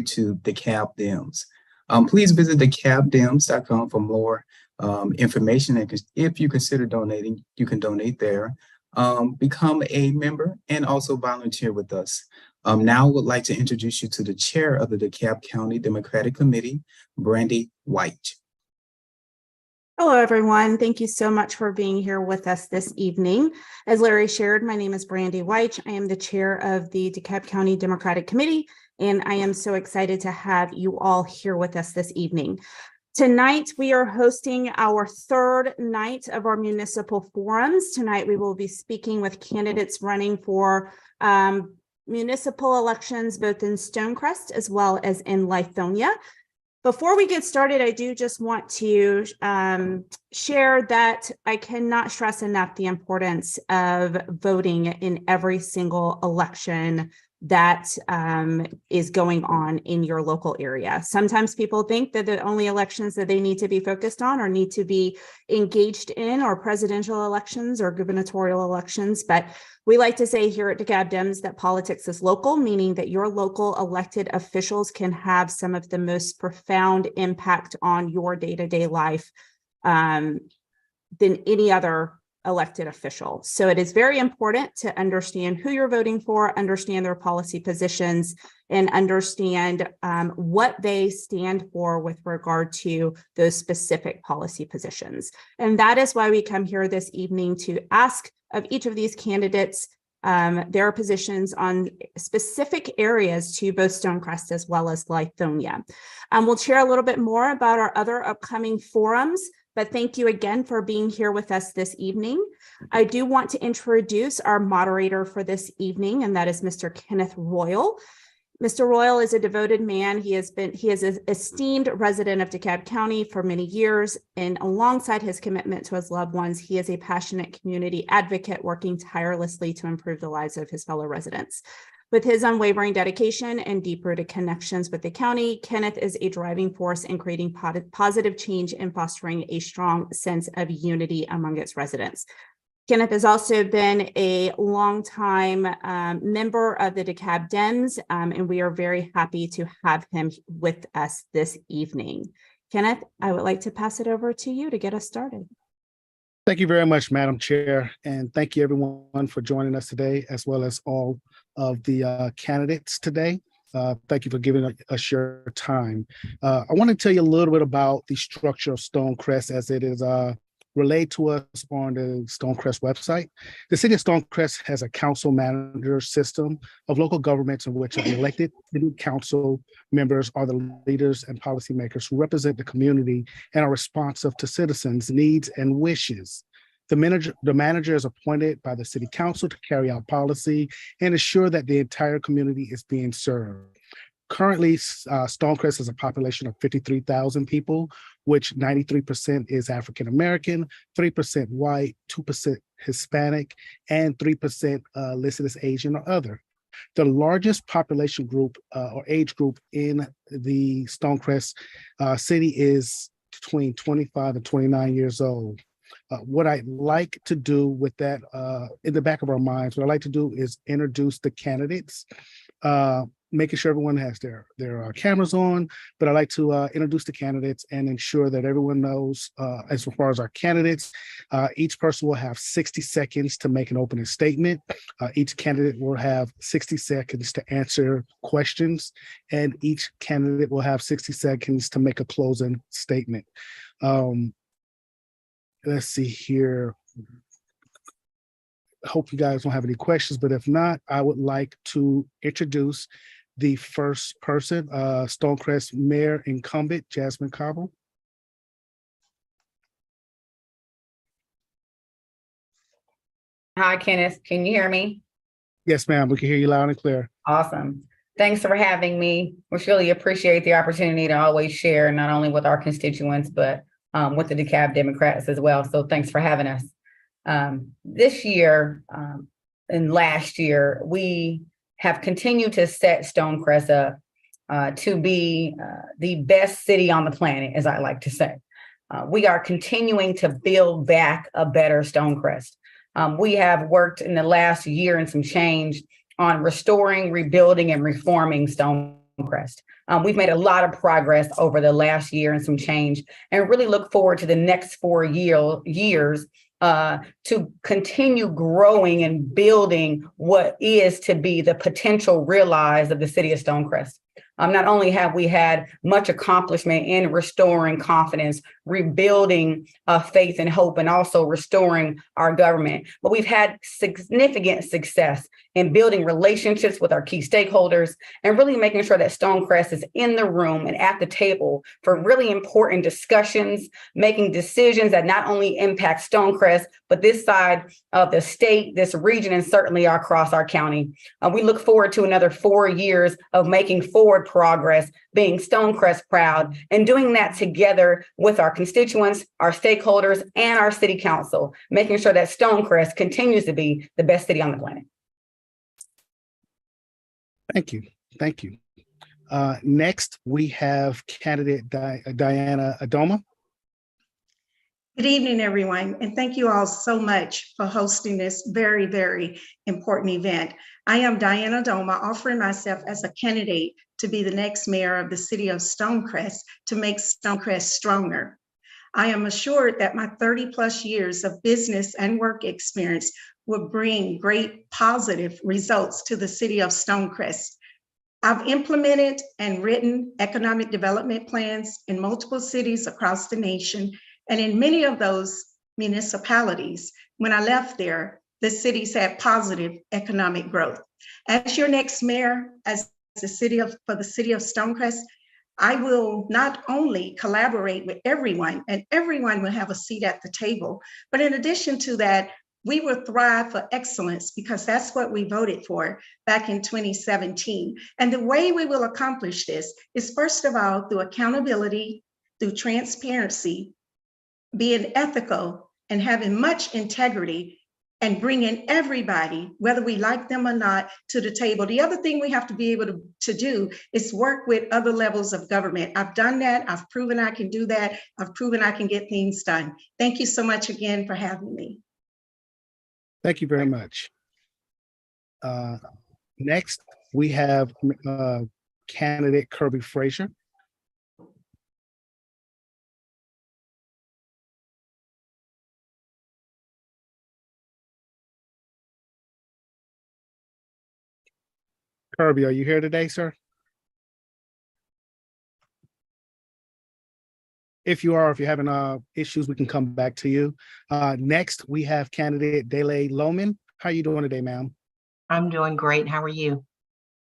to DeKalb Dems. Please visit decalbdems.com for more information. And if you consider donating, you can donate there. Become a member and also volunteer with us. Now I would like to introduce you to the chair of the DeKalb County Democratic Committee, Brandy White. Hello, everyone. Thank you so much for being here with us this evening. As Larry shared, my name is Brandy White. I am the chair of the DeKalb County Democratic Committee, and I am so excited to have you all here with us this evening. Tonight, we are hosting our third night of our municipal forums. Tonight, we will be speaking with candidates running for municipal elections, both in Stonecrest as well as in Lithonia. Before we get started, I do just want to share that I cannot stress enough the importance of voting in every single election that is going on in your local area. Sometimes people think that the only elections that they need to be focused on or need to be engaged in are presidential elections or gubernatorial elections. But we like to say here at DeKalb Dems that politics is local, meaning that your local elected officials can have some of the most profound impact on your day-to-day life than any other elected official. So it is very important to understand who you're voting for, understand their policy positions, and understand what they stand for with regard to those specific policy positions. And that is why we come here this evening to ask of each of these candidates their positions on specific areas to both Stonecrest as well as Lithonia. We'll share a little bit more about our other upcoming forums, but thank you again for being here with us this evening. I do want to introduce our moderator for this evening, and that is Mr. Kenneth Royal. Mr. Royal is a devoted man. He is an esteemed resident of DeKalb County for many years, and alongside his commitment to his loved ones, he is a passionate community advocate working tirelessly to improve the lives of his fellow residents. With his unwavering dedication and deep-rooted connections with the county, Kenneth is a driving force in creating positive change and fostering a strong sense of unity among its residents. Kenneth has also been a longtime member of the DeKalb Dems, and we are very happy to have him with us this evening. Kenneth, I would like to pass it over to you to get us started. Thank you very much, Madam Chair, and thank you everyone for joining us today, as well as all of the candidates today. Thank you for giving us your time. I want to tell you a little bit about the structure of Stonecrest as it is relayed to us on the Stonecrest website. The city of Stonecrest has a council manager system of local governments in which the elected city council members are the leaders and policymakers who represent the community and are responsive to citizens' needs and wishes. The manager is appointed by the city council to carry out policy and ensure that the entire community is being served. Currently, Stonecrest has a population of 53,000 people, which 93% is African American, 3% white, 2% Hispanic, and 3% listed as Asian or other. The largest population group or age group in the Stonecrest city is between 25 and 29 years old. What I'd like to do with that in the back of our minds, what I'd like to do is introduce the candidates, making sure everyone has their cameras on, but I'd like to introduce the candidates and ensure that everyone knows, as far as our candidates, each person will have 60 seconds to make an opening statement. Each candidate will have 60 seconds to answer questions, and each candidate will have 60 seconds to make a closing statement. Let's see here. I hope you guys don't have any questions, but if not, I would like to introduce the first person, Stonecrest Mayor Incumbent Jasmine Cobble. Hi, Kenneth. Can you hear me? Yes, ma'am. We can hear you loud and clear. Awesome. Thanks for having me. We really appreciate the opportunity to always share, not only with our constituents, but with the DeKalb Democrats as well. So thanks for having us. This year and last year, we have continued to set Stonecrest up to be the best city on the planet, as I like to say. We are continuing to build back a better Stonecrest. We have worked in the last year and some change on restoring, rebuilding, and reforming Stonecrest. Stonecrest. We've made a lot of progress over the last year and some change, and really look forward to the next 4 years to continue growing and building what is to be the potential realized of the city of Stonecrest. Not only have we had much accomplishment in restoring confidence, rebuilding faith and hope, and also restoring our government, but we've had significant success in building relationships with our key stakeholders and really making sure that Stonecrest is in the room and at the table for really important discussions, making decisions that not only impact Stonecrest, but this side of the state, this region, and certainly across our county. We look forward to another 4 years of making forward progress, being Stonecrest proud, and doing that together with our constituents, our stakeholders, and our city council, making sure that Stonecrest continues to be the best city on the planet. Thank you. Thank you. Next, we have candidate Diana Adoma. Good evening, everyone, and thank you all so much for hosting this very, very important event. I am Diana Adoma, offering myself as a candidate to be the next mayor of the city of Stonecrest to make Stonecrest stronger. I am assured that my 30+ years of business and work experience will bring great positive results to the city of Stonecrest. I've implemented and written economic development plans in multiple cities across the nation, and in many of those municipalities, when I left there, the cities had positive economic growth. As your next mayor, for the city of Stonecrest, I will not only collaborate with everyone, and everyone will have a seat at the table, but in addition to that, we will thrive for excellence, because that's what we voted for back in 2017. And the way we will accomplish this is, first of all, through accountability, through transparency, being ethical, and having much integrity, and bringing everybody, whether we like them or not, to the table. The other thing we have to be able to do is work with other levels of government. I've done that. I've proven I can do that. I've proven I can get things done. Thank you so much again for having me. Thank you very much. Next, we have candidate Kirby Frazier. Kirby, are you here today, sir? If you are, if you're having issues, we can come back to you. Next, we have candidate Dele Loman. How are you doing today, ma'am? I'm doing great. How are you?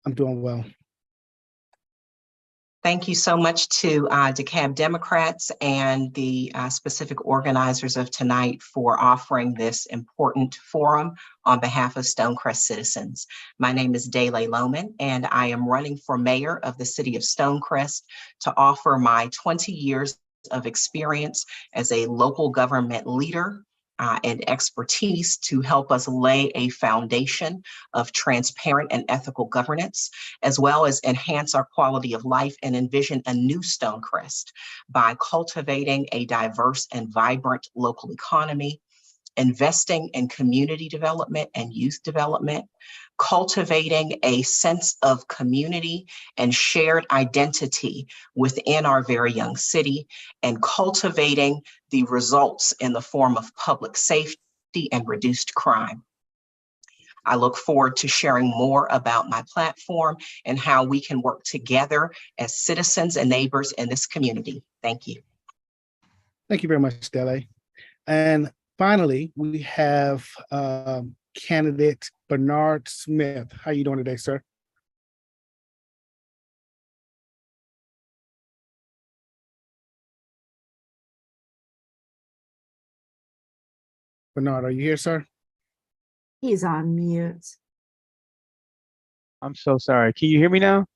I'm doing well. Thank you so much to DeKalb Democrats and the specific organizers of tonight for offering this important forum on behalf of Stonecrest citizens. My name is Dele Loman, and I am running for mayor of the city of Stonecrest to offer my 20 years of experience as a local government leader and expertise to help us lay a foundation of transparent and ethical governance, as well as enhance our quality of life and envision a new Stonecrest by cultivating a diverse and vibrant local economy, investing in community development and youth development, cultivating a sense of community and shared identity within our very young city, and cultivating the results in the form of public safety and reduced crime. I look forward to sharing more about my platform and how we can work together as citizens and neighbors in this community. Thank you. Thank you very much, Dele. And finally, we have candidate Bernard Smith. How are you doing today, sir? Bernard, are you here, sir? He's on mute. I'm so sorry. Can you hear me now?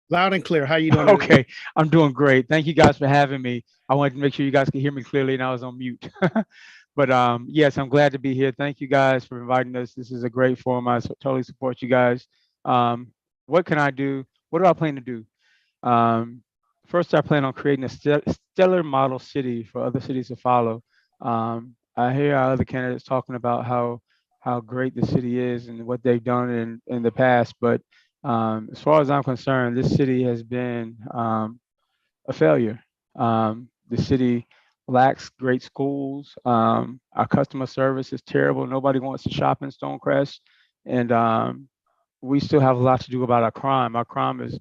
Loud and clear. How are you doing? Okay, I'm doing great. Thank you guys for having me. I wanted to make sure you guys could hear me clearly, and I was on mute. But yes, I'm glad to be here. Thank you guys for inviting us. This is a great forum. I totally support you guys. What can I do? What do I plan to do? First, I plan on creating a stellar model city for other cities to follow. I hear our other candidates talking about how great the city is and what they've done in the past, but As far as I'm concerned, this city has been a failure. The city lacks great schools. Our customer service is terrible. Nobody wants to shop in Stonecrest, and we still have a lot to do about our crime. Our crime is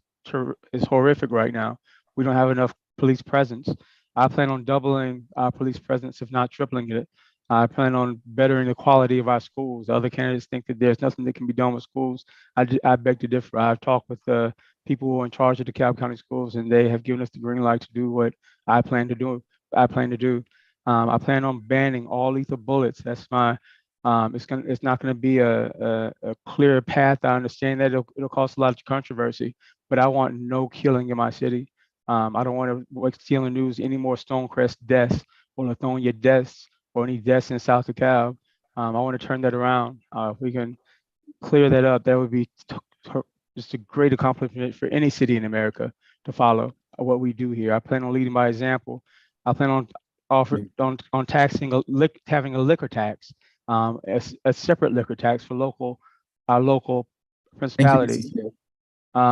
horrific right now. We don't have enough police presence. I plan on doubling our police presence, if not tripling it. I plan on bettering the quality of our schools. Other candidates think that there's nothing that can be done with schools. I beg to differ. I've talked with the people who are in charge of the DeKalb County schools, and they have given us the green light to do what I plan to do. I plan to do. I plan on banning all lethal bullets. That's my it's not going to be a clear path. I understand that it'll cause a lot of controversy, but I want no killing in my city. I don't want to see on the news any more Stonecrest deaths or Lithonia deaths or any deaths in South DeKalb. I want to turn that around. If we can clear that up, that would be just a great accomplishment for any city in America to follow what we do here. I plan on leading by example. I plan on taxing having a liquor tax, a separate liquor tax for our local Thank you, principality. Mrs. Chair.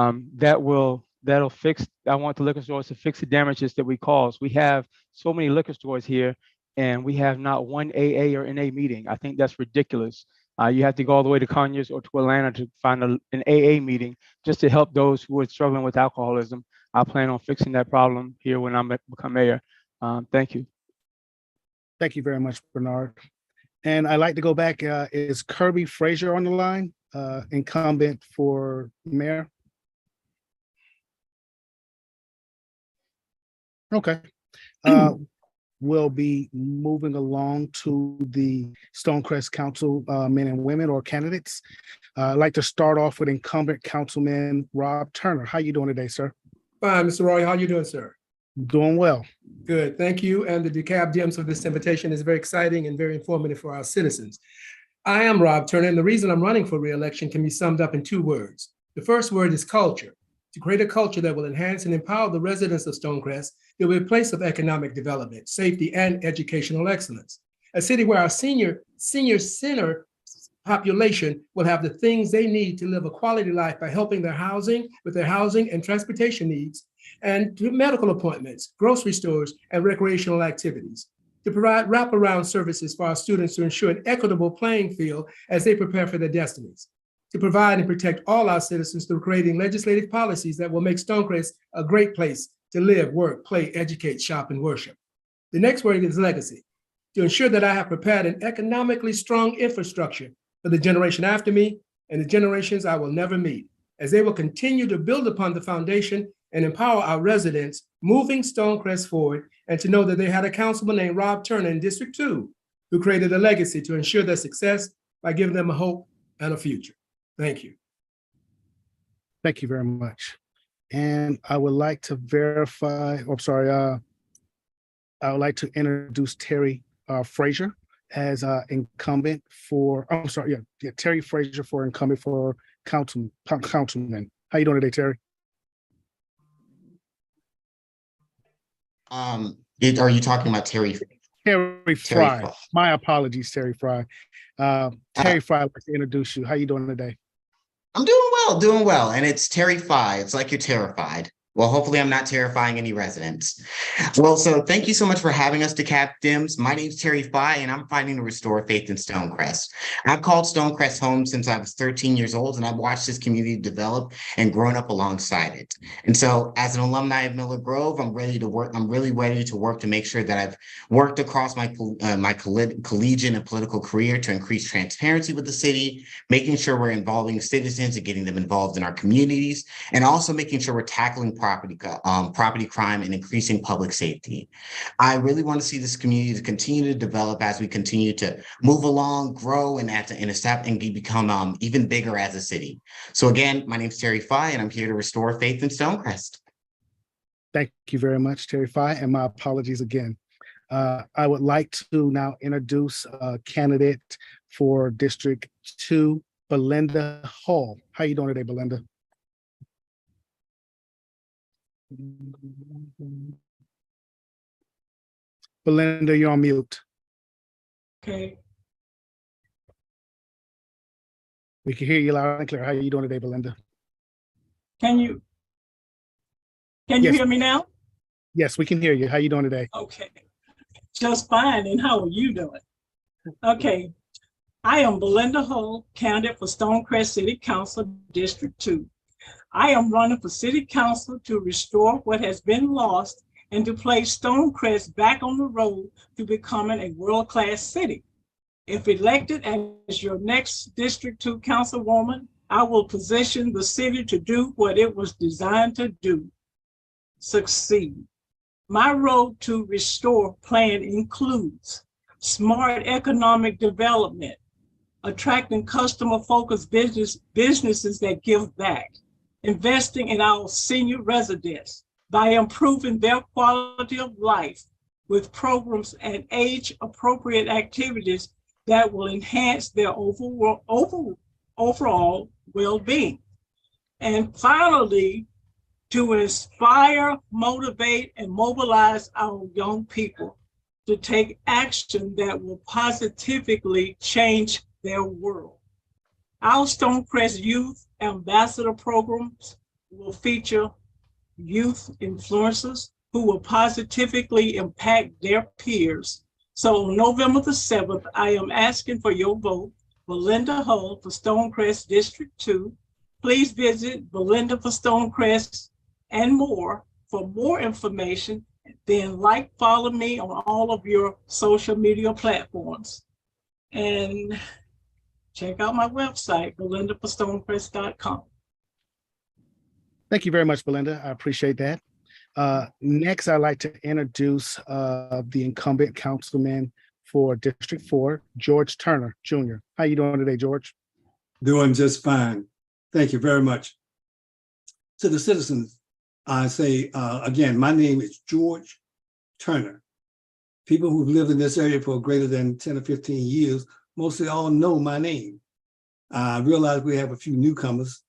That'll fix. I want the liquor stores to fix the damages that we cause. We have so many liquor stores here, and we have not one AA or NA meeting. I think that's ridiculous. You have to go all the way to Conyers or to Atlanta to find an AA meeting just to help those who are struggling with alcoholism. I plan on fixing that problem here when I become mayor. Thank you. Thank you very much, Bernard. And I'd like to go back. Is Kirby Frazier on the line, incumbent for mayor? Okay. We'll be moving along to the Stonecrest Council men and women or candidates. I'd like to start off with incumbent Councilman Rob Turner. How you doing today, sir? Fine, Mr. Roy. How you doing, sir? Doing well. Good. Thank you. And the DeKalb Dems for this invitation is very exciting and very informative for our citizens. I am Rob Turner, and the reason I'm running for re-election can be summed up in 2 words. The first word is culture. To create a culture that will enhance and empower the residents of Stonecrest, it will be a place of economic development, safety, and educational excellence. A city where our senior center population will have the things they need to live a quality life by helping with their housing and transportation needs, and to medical appointments, grocery stores, and recreational activities. To provide wraparound services for our students to ensure an equitable playing field as they prepare for their destinies. To provide and protect all our citizens through creating legislative policies that will make Stonecrest a great place to live, work, play, educate, shop, and worship. The next word is legacy. To ensure that I have prepared an economically strong infrastructure for the generation after me and the generations I will never meet, as they will continue to build upon the foundation and empower our residents, moving Stonecrest forward, and to know that they had a councilman named Rob Turner in District 2 who created a legacy to ensure their success by giving them a hope and a future. Thank you. Thank you very much. And I would like to verify, I would like to introduce Terry Frazier as incumbent for, Terry Frazier for incumbent for councilman. How you doing today, Terry? Are you talking about Terry? Terry Fry. My apologies, Terry Fry. Terry Fry, I'd like to introduce you. How you doing today? I'm doing well. And it's Terry Fry. It's like you're terrified. Well, hopefully I'm not terrifying any residents. Well, so thank you so much for having us, DeKalb Dems. My name's Terry Fye, and I'm fighting to restore faith in Stonecrest. I've called Stonecrest home since I was 13 years old, and I've watched this community develop and grown up alongside it. And so as an alumni of Miller Grove, I'm ready to work. I'm really ready to work to make sure that I've worked across my collegiate and political career to increase transparency with the city, making sure we're involving citizens and getting them involved in our communities, and also making sure we're tackling property crime and increasing public safety. I really want to see this community to continue to develop as we continue to move along, grow, and become even bigger as a city. So again, my name is Terry Fye, and I'm here to restore faith in Stonecrest. Thank you very much, Terry Fye, and my apologies again. I would like to now introduce a candidate for District 2, Belinda Hall. How you doing today, Belinda? Belinda, you're on mute. Okay. We can hear you loud and clear. How are you doing today, Belinda? Can you Yes. hear me now? Yes, we can hear you. How you doing today? Okay, just fine. And how are you doing? Okay, I am Belinda Hull, candidate for Stonecrest City Council District 2. I am running for City Council to restore what has been lost and to place Stonecrest back on the road to becoming a world-class city. If elected as your next District 2 councilwoman, I will position the city to do what it was designed to do: succeed. My road to restore plan includes smart economic development, attracting customer-focused businesses that give back, investing in our senior residents by improving their quality of life with programs and age-appropriate activities that will enhance their overall well-being. And finally, to inspire, motivate, and mobilize our young people to take action that will positively change their world. Our Stonecrest Youth Ambassador programs will feature youth influencers who will positively impact their peers. So on November the 7th, I am asking for your vote, Belinda Hull for Stonecrest District 2. Please visit Belinda for Stonecrest and more for more information. Then follow me on all of your social media platforms. And check out my website, belindaforstonecrest.com. Thank you very much, Belinda. I appreciate that. Next, I'd like to introduce the incumbent councilman for District 4, George Turner, Jr. How you doing today, George? Doing just fine. Thank you very much. To the citizens, I say, again, my name is George Turner. People who've lived in this area for greater than 10 or 15 years, mostly all know my name. I realize we have a few newcomers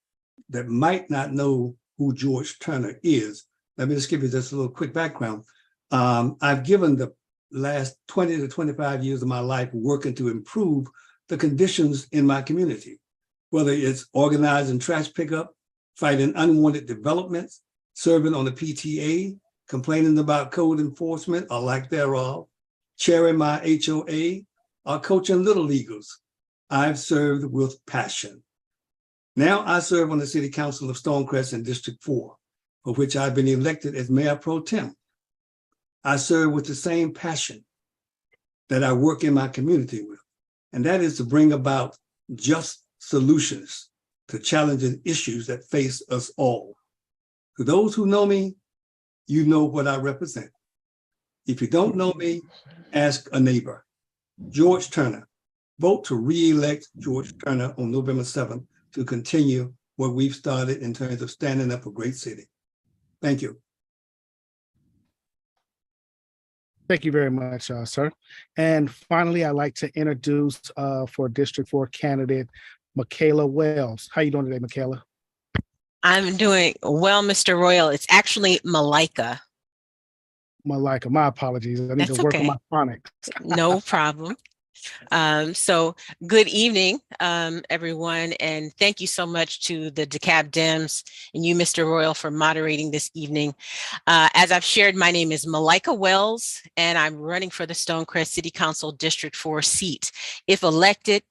that might not know who George Turner is. Let me just give you just a little quick background. I've given the last 20 to 25 years of my life working to improve the conditions in my community, whether it's organizing trash pickup, fighting unwanted developments, serving on the PTA, complaining about code enforcement or lack thereof, chairing my HOA, or coaching little leaguers. I've served with passion. Now I serve on the City Council of Stonecrest in District 4, for which I've been elected as Mayor Pro Tem. I serve with the same passion that I work in my community with, and that is to bring about just solutions to challenging issues that face us all. To those who know me, you know what I represent. If you don't know me, ask a neighbor. George Turner. Vote to re-elect George Turner on November 7th to continue what we've started in terms of standing up for a great city. Thank you. Thank you very much, sir. And finally, I'd like to introduce for District 4 candidate, Michaela Wells. How you doing today, Michaela? I'm doing well, Mr. Royal. It's actually Malika. Malika, my apologies. I need to work on my phonics. No problem. So good evening, everyone, and thank you so much to the DeKalb Dems and you, Mr. Royal, for moderating this evening. As I've shared, my name is Malika Wells, and I'm running for the Stonecrest City Council District 4 seat. If elected,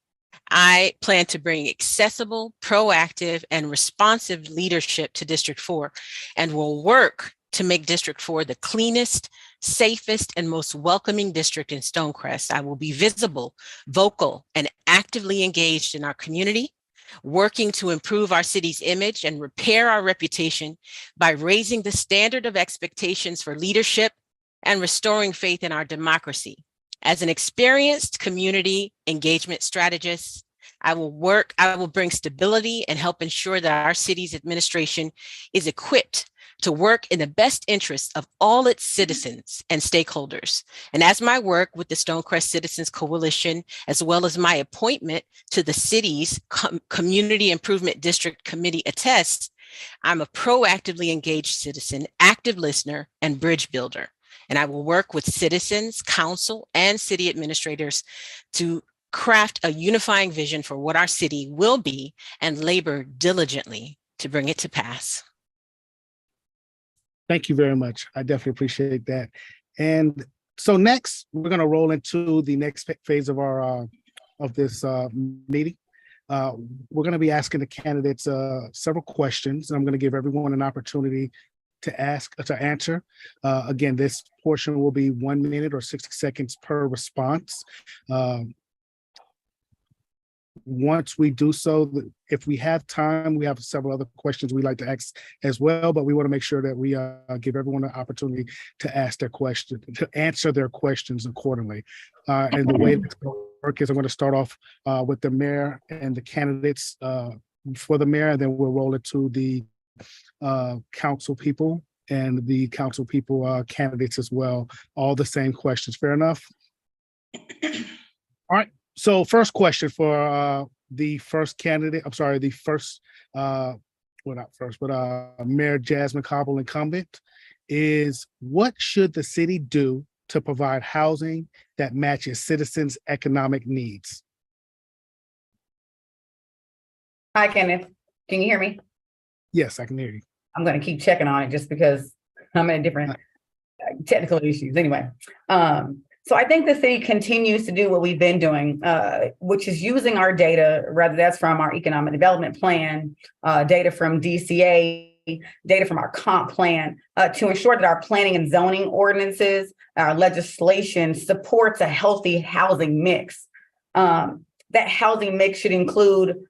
I plan to bring accessible, proactive, and responsive leadership to District 4 and will work to make District 4 the cleanest, safest, and most welcoming district in Stonecrest. I will be visible, vocal, and actively engaged in our community, working to improve our city's image and repair our reputation by raising the standard of expectations for leadership and restoring faith in our democracy. As an experienced community engagement strategist, I will bring stability and help ensure that our city's administration is equipped to work in the best interests of all its citizens and stakeholders. And as my work with the Stonecrest Citizens Coalition, as well as my appointment to the city's Community Improvement District Committee attests, I'm a proactively engaged citizen, active listener, and bridge builder. And I will work with citizens, council, and city administrators to craft a unifying vision for what our city will be and labor diligently to bring it to pass. Thank you very much. I definitely appreciate that. And so next, we're going to roll into the next phase of our of this meeting. We're going to be asking the candidates several questions. I'm going to give everyone an opportunity to answer. Again, this portion will be 1 minute or 60 seconds per response. Once we do so, if we have time, we have several other questions we'd like to ask as well, but we want to make sure that we give everyone an opportunity to ask their question, to answer their questions accordingly. And the way it's going to work is I'm going to start off with the mayor and the candidates for the mayor, and then we'll roll it to the council people and the council people candidates as well. All the same questions. Fair enough? All right. So first question for the first candidate, I'm sorry, the first, well, not first, but Mayor Jasmine Cobble, incumbent, is what should the city do to provide housing that matches citizens' economic needs? Hi, Kenneth. Can you hear me? Yes, I can hear you. I'm going to keep checking on it just because I'm in different technical issues. Anyway, so I think the city continues to do what we've been doing, which is using our data, whether that's from our economic development plan, data from DCA, data from our comp plan, to ensure that our planning and zoning ordinances, our legislation supports a healthy housing mix. That housing mix should include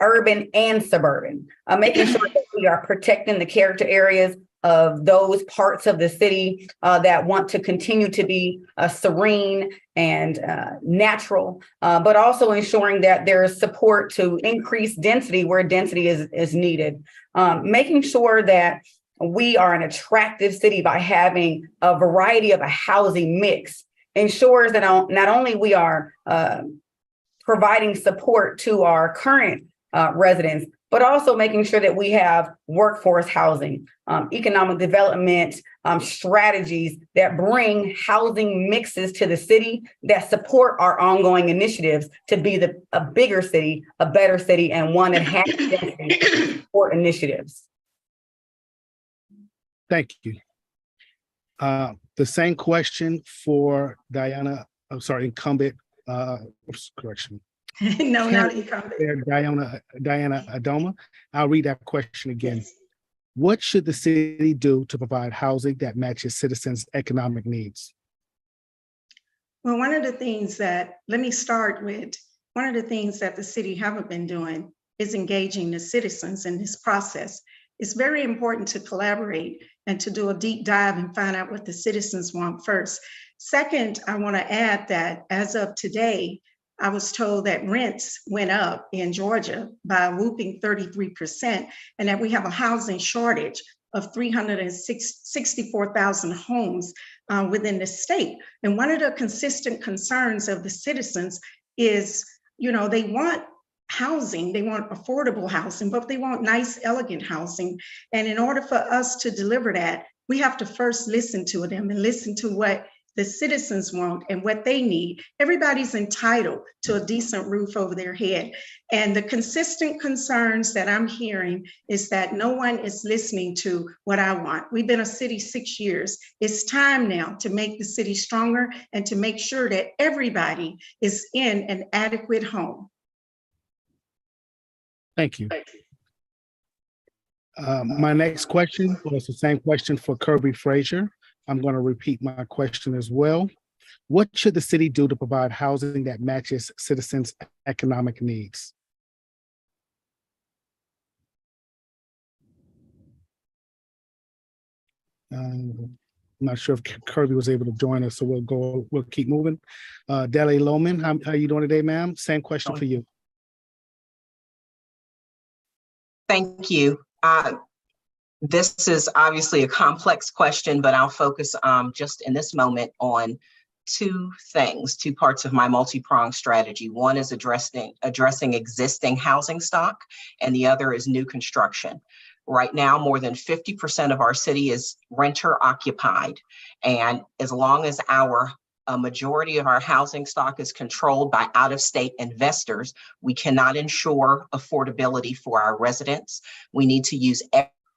urban and suburban, making sure that we are protecting the character areas of those parts of the city that want to continue to be serene and natural, but also ensuring that there is support to increase density where density is needed. Making sure that we are an attractive city by having a variety of a housing mix ensures that not only we are providing support to our current residents, but also making sure that we have workforce housing, economic development strategies that bring housing mixes to the city that support our ongoing initiatives to be a bigger city, a better city, and one that has density to support initiatives. Thank you. The same question for Diana, I'm sorry, incumbent, correction. No, not incumbent. Diana Adoma. I'll read that question again. Yes. What should the city do to provide housing that matches citizens' economic needs? Well, one of the things that the city haven't been doing is engaging the citizens in this process. It's very important to collaborate and to do a deep dive and find out what the citizens want first. Second, I want to add that as of today, I was told that rents went up in Georgia by a whooping 33%, and that we have a housing shortage of 364,000 homes within the state. And one of the consistent concerns of the citizens is, they want housing, they want affordable housing, but they want nice, elegant housing. And in order for us to deliver that, we have to first listen to them and listen to what the citizens want and what they need. Everybody's entitled to a decent roof over their head. And the consistent concerns that I'm hearing is that no one is listening to what I want. We've been a city 6 years. It's time now to make the city stronger and to make sure that everybody is in an adequate home. Thank you. My next question was the same question for Kirby Frazier. I'm going to repeat my question as well. What should the city do to provide housing that matches citizens' economic needs? I'm not sure if Kirby was able to join us, so we'll keep moving. Dele Loman, how are you doing today, ma'am? Same question for you. Thank you. This is obviously a complex question, but I'll focus just in this moment on two parts of my multi-pronged strategy. One is addressing existing housing stock, and the other is new construction. Right now, more than 50% of our city is renter occupied. And as long as a majority of our housing stock is controlled by out-of-state investors, we cannot ensure affordability for our residents. We need to use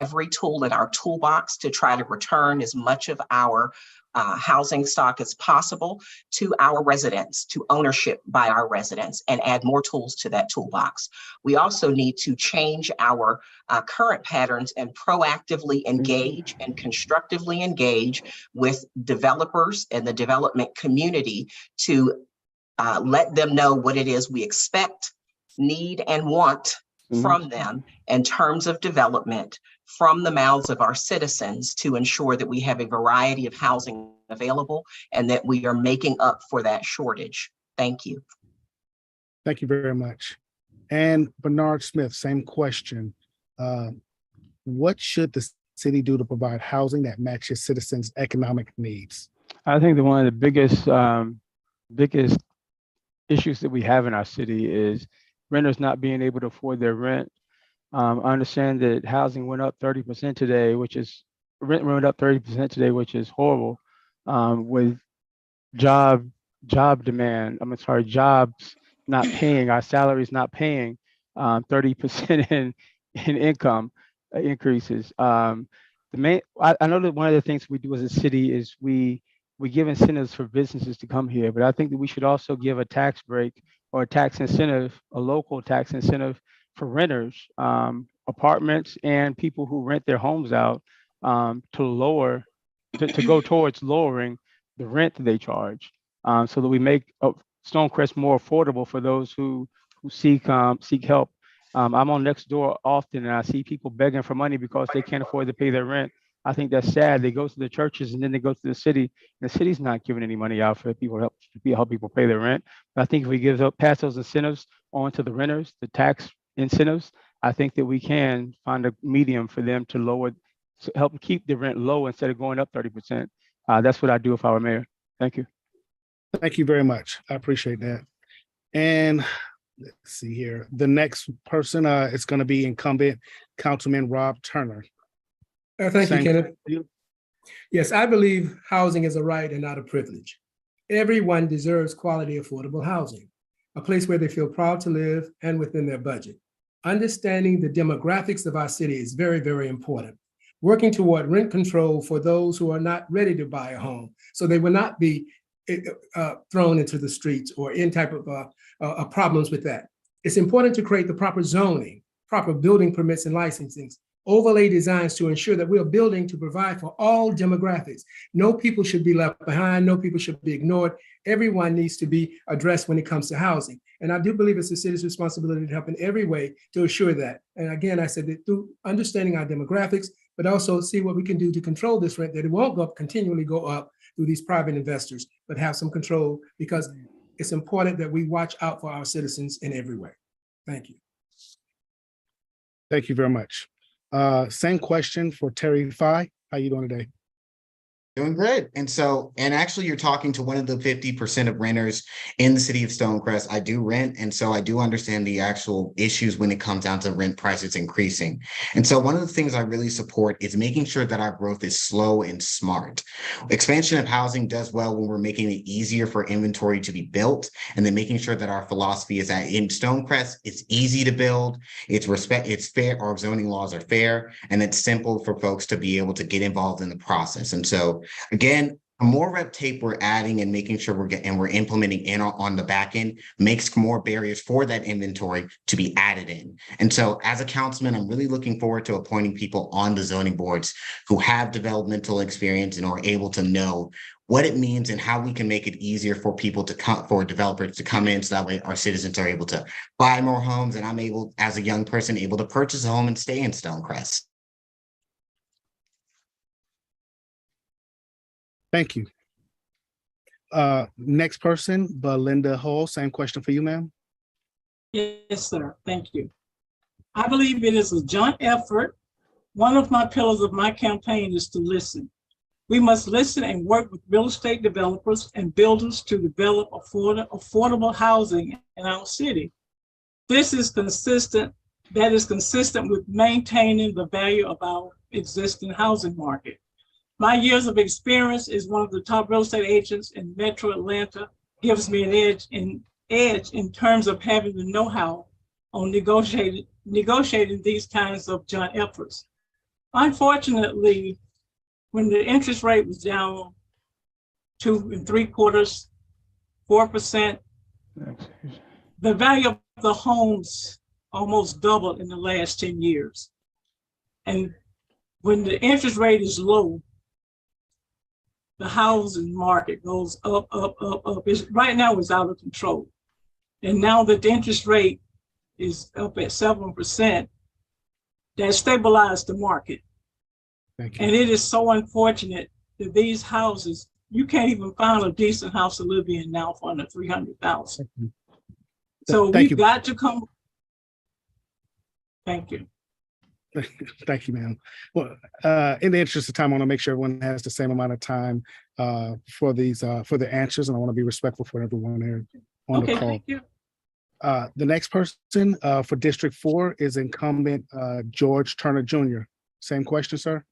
every tool in our toolbox to try to return as much of our housing stock as possible to our residents, to ownership by our residents, and add more tools to that toolbox. We also need to change our current patterns and proactively engage and constructively engage with developers and the development community to let them know what it is we expect, need, and want from them in terms of development from the mouths of our citizens to ensure that we have a variety of housing available and that we are making up for that shortage. Thank you. Thank you very much. And Bernard Smith, same question. What should the city do to provide housing that matches citizens' economic needs? I think that one of the biggest issues that we have in our city is renters not being able to afford their rent. I understand that housing went up 30% today, rent went up 30% today, which is horrible. With job demand, jobs not paying, our salaries not paying 30% in income increases. I know that one of the things we do as a city is we give incentives for businesses to come here, but I think that we should also give a tax break or a tax incentive, a local tax incentive for renters, apartments, and people who rent their homes out to go towards lowering the rent that they charge, so that we make Stonecrest more affordable for those who seek help. I'm on Nextdoor often, and I see people begging for money because they can't afford to pay their rent. I think that's sad. They go to the churches and then they go to the city. And the city's not giving any money out for people to help people pay their rent. But I think if we pass those incentives on to the renters, the tax incentives, I think that we can find a medium for them to help keep the rent low instead of going up 30%. That's what I'd do if I were mayor. Thank you. Thank you very much. I appreciate that. And let's see here. The next person is going to be incumbent Councilman Rob Turner. Thank you, Kenneth. Yes, I believe housing is a right and not a privilege. Everyone deserves quality, affordable housing, a place where they feel proud to live and within their budget. Understanding the demographics of our city is very, very important. Working toward rent control for those who are not ready to buy a home, so they will not be thrown into the streets or any type of problems with that. It's important to create the proper zoning, proper building permits and licensing, overlay designs to ensure that we are building to provide for all demographics. No people should be left behind. No people should be ignored. Everyone needs to be addressed when it comes to housing. And I do believe it's the city's responsibility to help in every way to assure that. And again, I said that through understanding our demographics, but also see what we can do to control this rent, that it won't continually go up through these private investors, but have some control, because it's important that we watch out for our citizens in every way. Thank you. Thank you very much. Same question for Terry Fye. How you doing today? Doing great. And actually you're talking to one of the 50% of renters in the city of Stonecrest. I do rent. And so I do understand the actual issues when it comes down to rent prices increasing. And so one of the things I really support is making sure that our growth is slow and smart. Expansion of housing does well when we're making it easier for inventory to be built, and then making sure that our philosophy is that in Stonecrest, it's easy to build, it's fair, our zoning laws are fair, and it's simple for folks to be able to get involved in the process. And so again, the more red tape we're adding and making sure we're implementing in on the back end makes more barriers for that inventory to be added in. And so as a councilman, I'm really looking forward to appointing people on the zoning boards who have developmental experience and are able to know what it means and how we can make it easier for developers to come in, so that way our citizens are able to buy more homes, and I'm able, as a young person, able to purchase a home and stay in Stonecrest. Thank you. Next person, Belinda Hall. Same question for you, ma'am. Yes, sir. Thank you. I believe it is a joint effort. One of my pillars of my campaign is to listen. We must listen and work with real estate developers and builders to develop affordable housing in our city. This is consistent with maintaining the value of our existing housing market. My years of experience as one of the top real estate agents in Metro Atlanta gives me an edge in terms of having the know-how on negotiating these kinds of joint efforts. Unfortunately, when the interest rate was down 2 3/4, 4%, the value of the homes almost doubled in the last 10 years. And when the interest rate is low, the housing market goes up, up, up, up. Right now it's out of control. And now that the interest rate is up at 7%, that stabilized the market. Thank you. And it is so unfortunate that these houses, you can't even find a decent house to live in now for under 300,000. So we've got to come. Thank you. Thank you, ma'am. Well, in the interest of time, I want to make sure everyone has the same amount of time for the answers, and I want to be respectful for everyone here on the call. Thank you. The next person for District 4 is incumbent George Turner Jr. Same question, sir.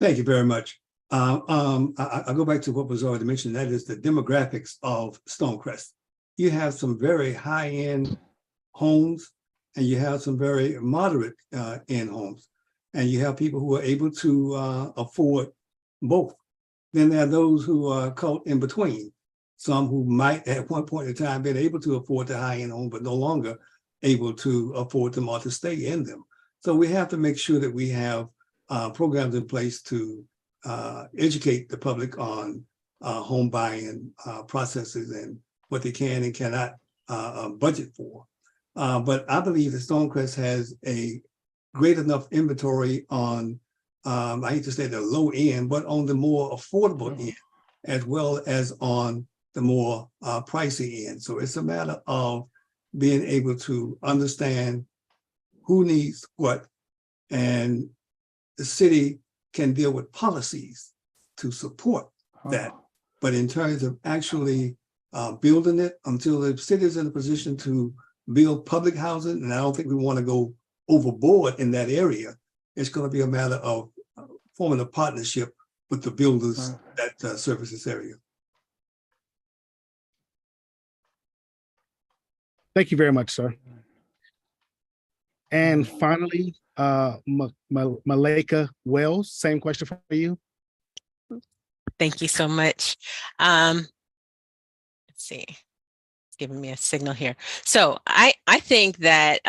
Thank you very much. I'll go back to what was already mentioned. That is the demographics of Stonecrest. You have some very high-end homes, and you have some very moderate end homes, and you have people who are able to afford both. Then there are those who are caught in between. Some who might at one point in time been able to afford the high-end home, but no longer able to afford them or to stay in them. So we have to make sure that we have programs in place to educate the public on home buying processes and what they can and cannot budget for. But I believe that Stonecrest has a great enough inventory on, I hate to say the low end, but on the more affordable end, as well as on the more pricey end. So it's a matter of being able to understand who needs what, and the city can deal with policies to support that. But in terms of actually building it, until the city is in a position to build public housing, and I don't think we want to go overboard in that area, it's going to be a matter of forming a partnership with the builders that service this area. Thank you very much, sir. And finally, Malika Wells, same question for you. Thank you so much. Let's see, it's giving me a signal here. So I think that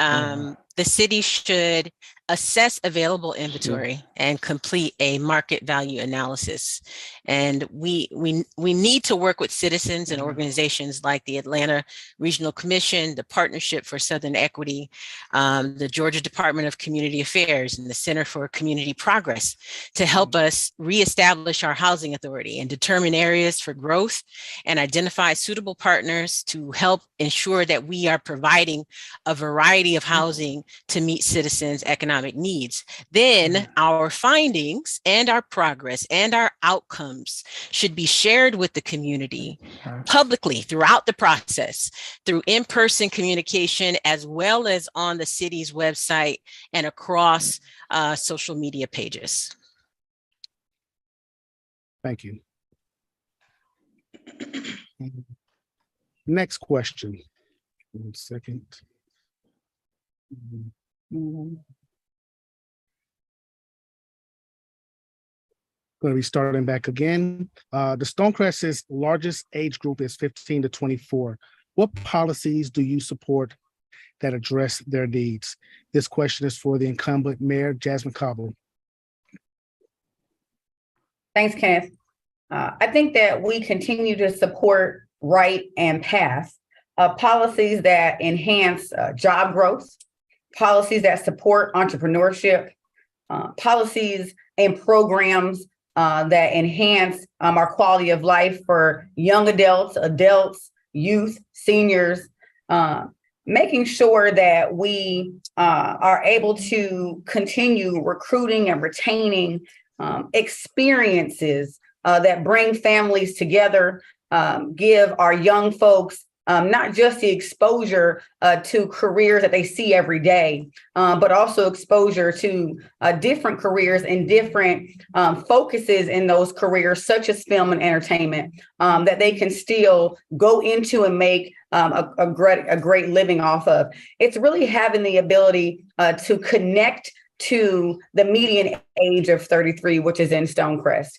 the city should assess available inventory and complete a market value analysis. And we need to work with citizens and organizations like the Atlanta Regional Commission, the Partnership for Southern Equity, the Georgia Department of Community Affairs, and the Center for Community Progress to help us reestablish our housing authority and determine areas for growth and identify suitable partners to help ensure that we are providing a variety of housing to meet citizens' economic needs. Then our findings and our progress and our outcomes should be shared with the community publicly throughout the process, through in-person communication, as well as on the city's website and across social media pages. Thank you. Next question. 1 second. Going to be starting back again. The Stonecrest's largest age group is 15 to 24. What policies do you support that address their needs? This question is for the incumbent Mayor Jasmine Cobble. Thanks, Kenneth. I think that we continue to support right and pass policies that enhance job growth, policies that support entrepreneurship, policies and programs that enhance our quality of life for young adults, youth, seniors, making sure that we are able to continue recruiting and retaining experiences that bring families together, give our young folks not just the exposure to careers that they see every day, but also exposure to different careers and different focuses in those careers, such as film and entertainment, that they can still go into and make a great living off of. It's really having the ability to connect to the median age of 33, which is in Stonecrest.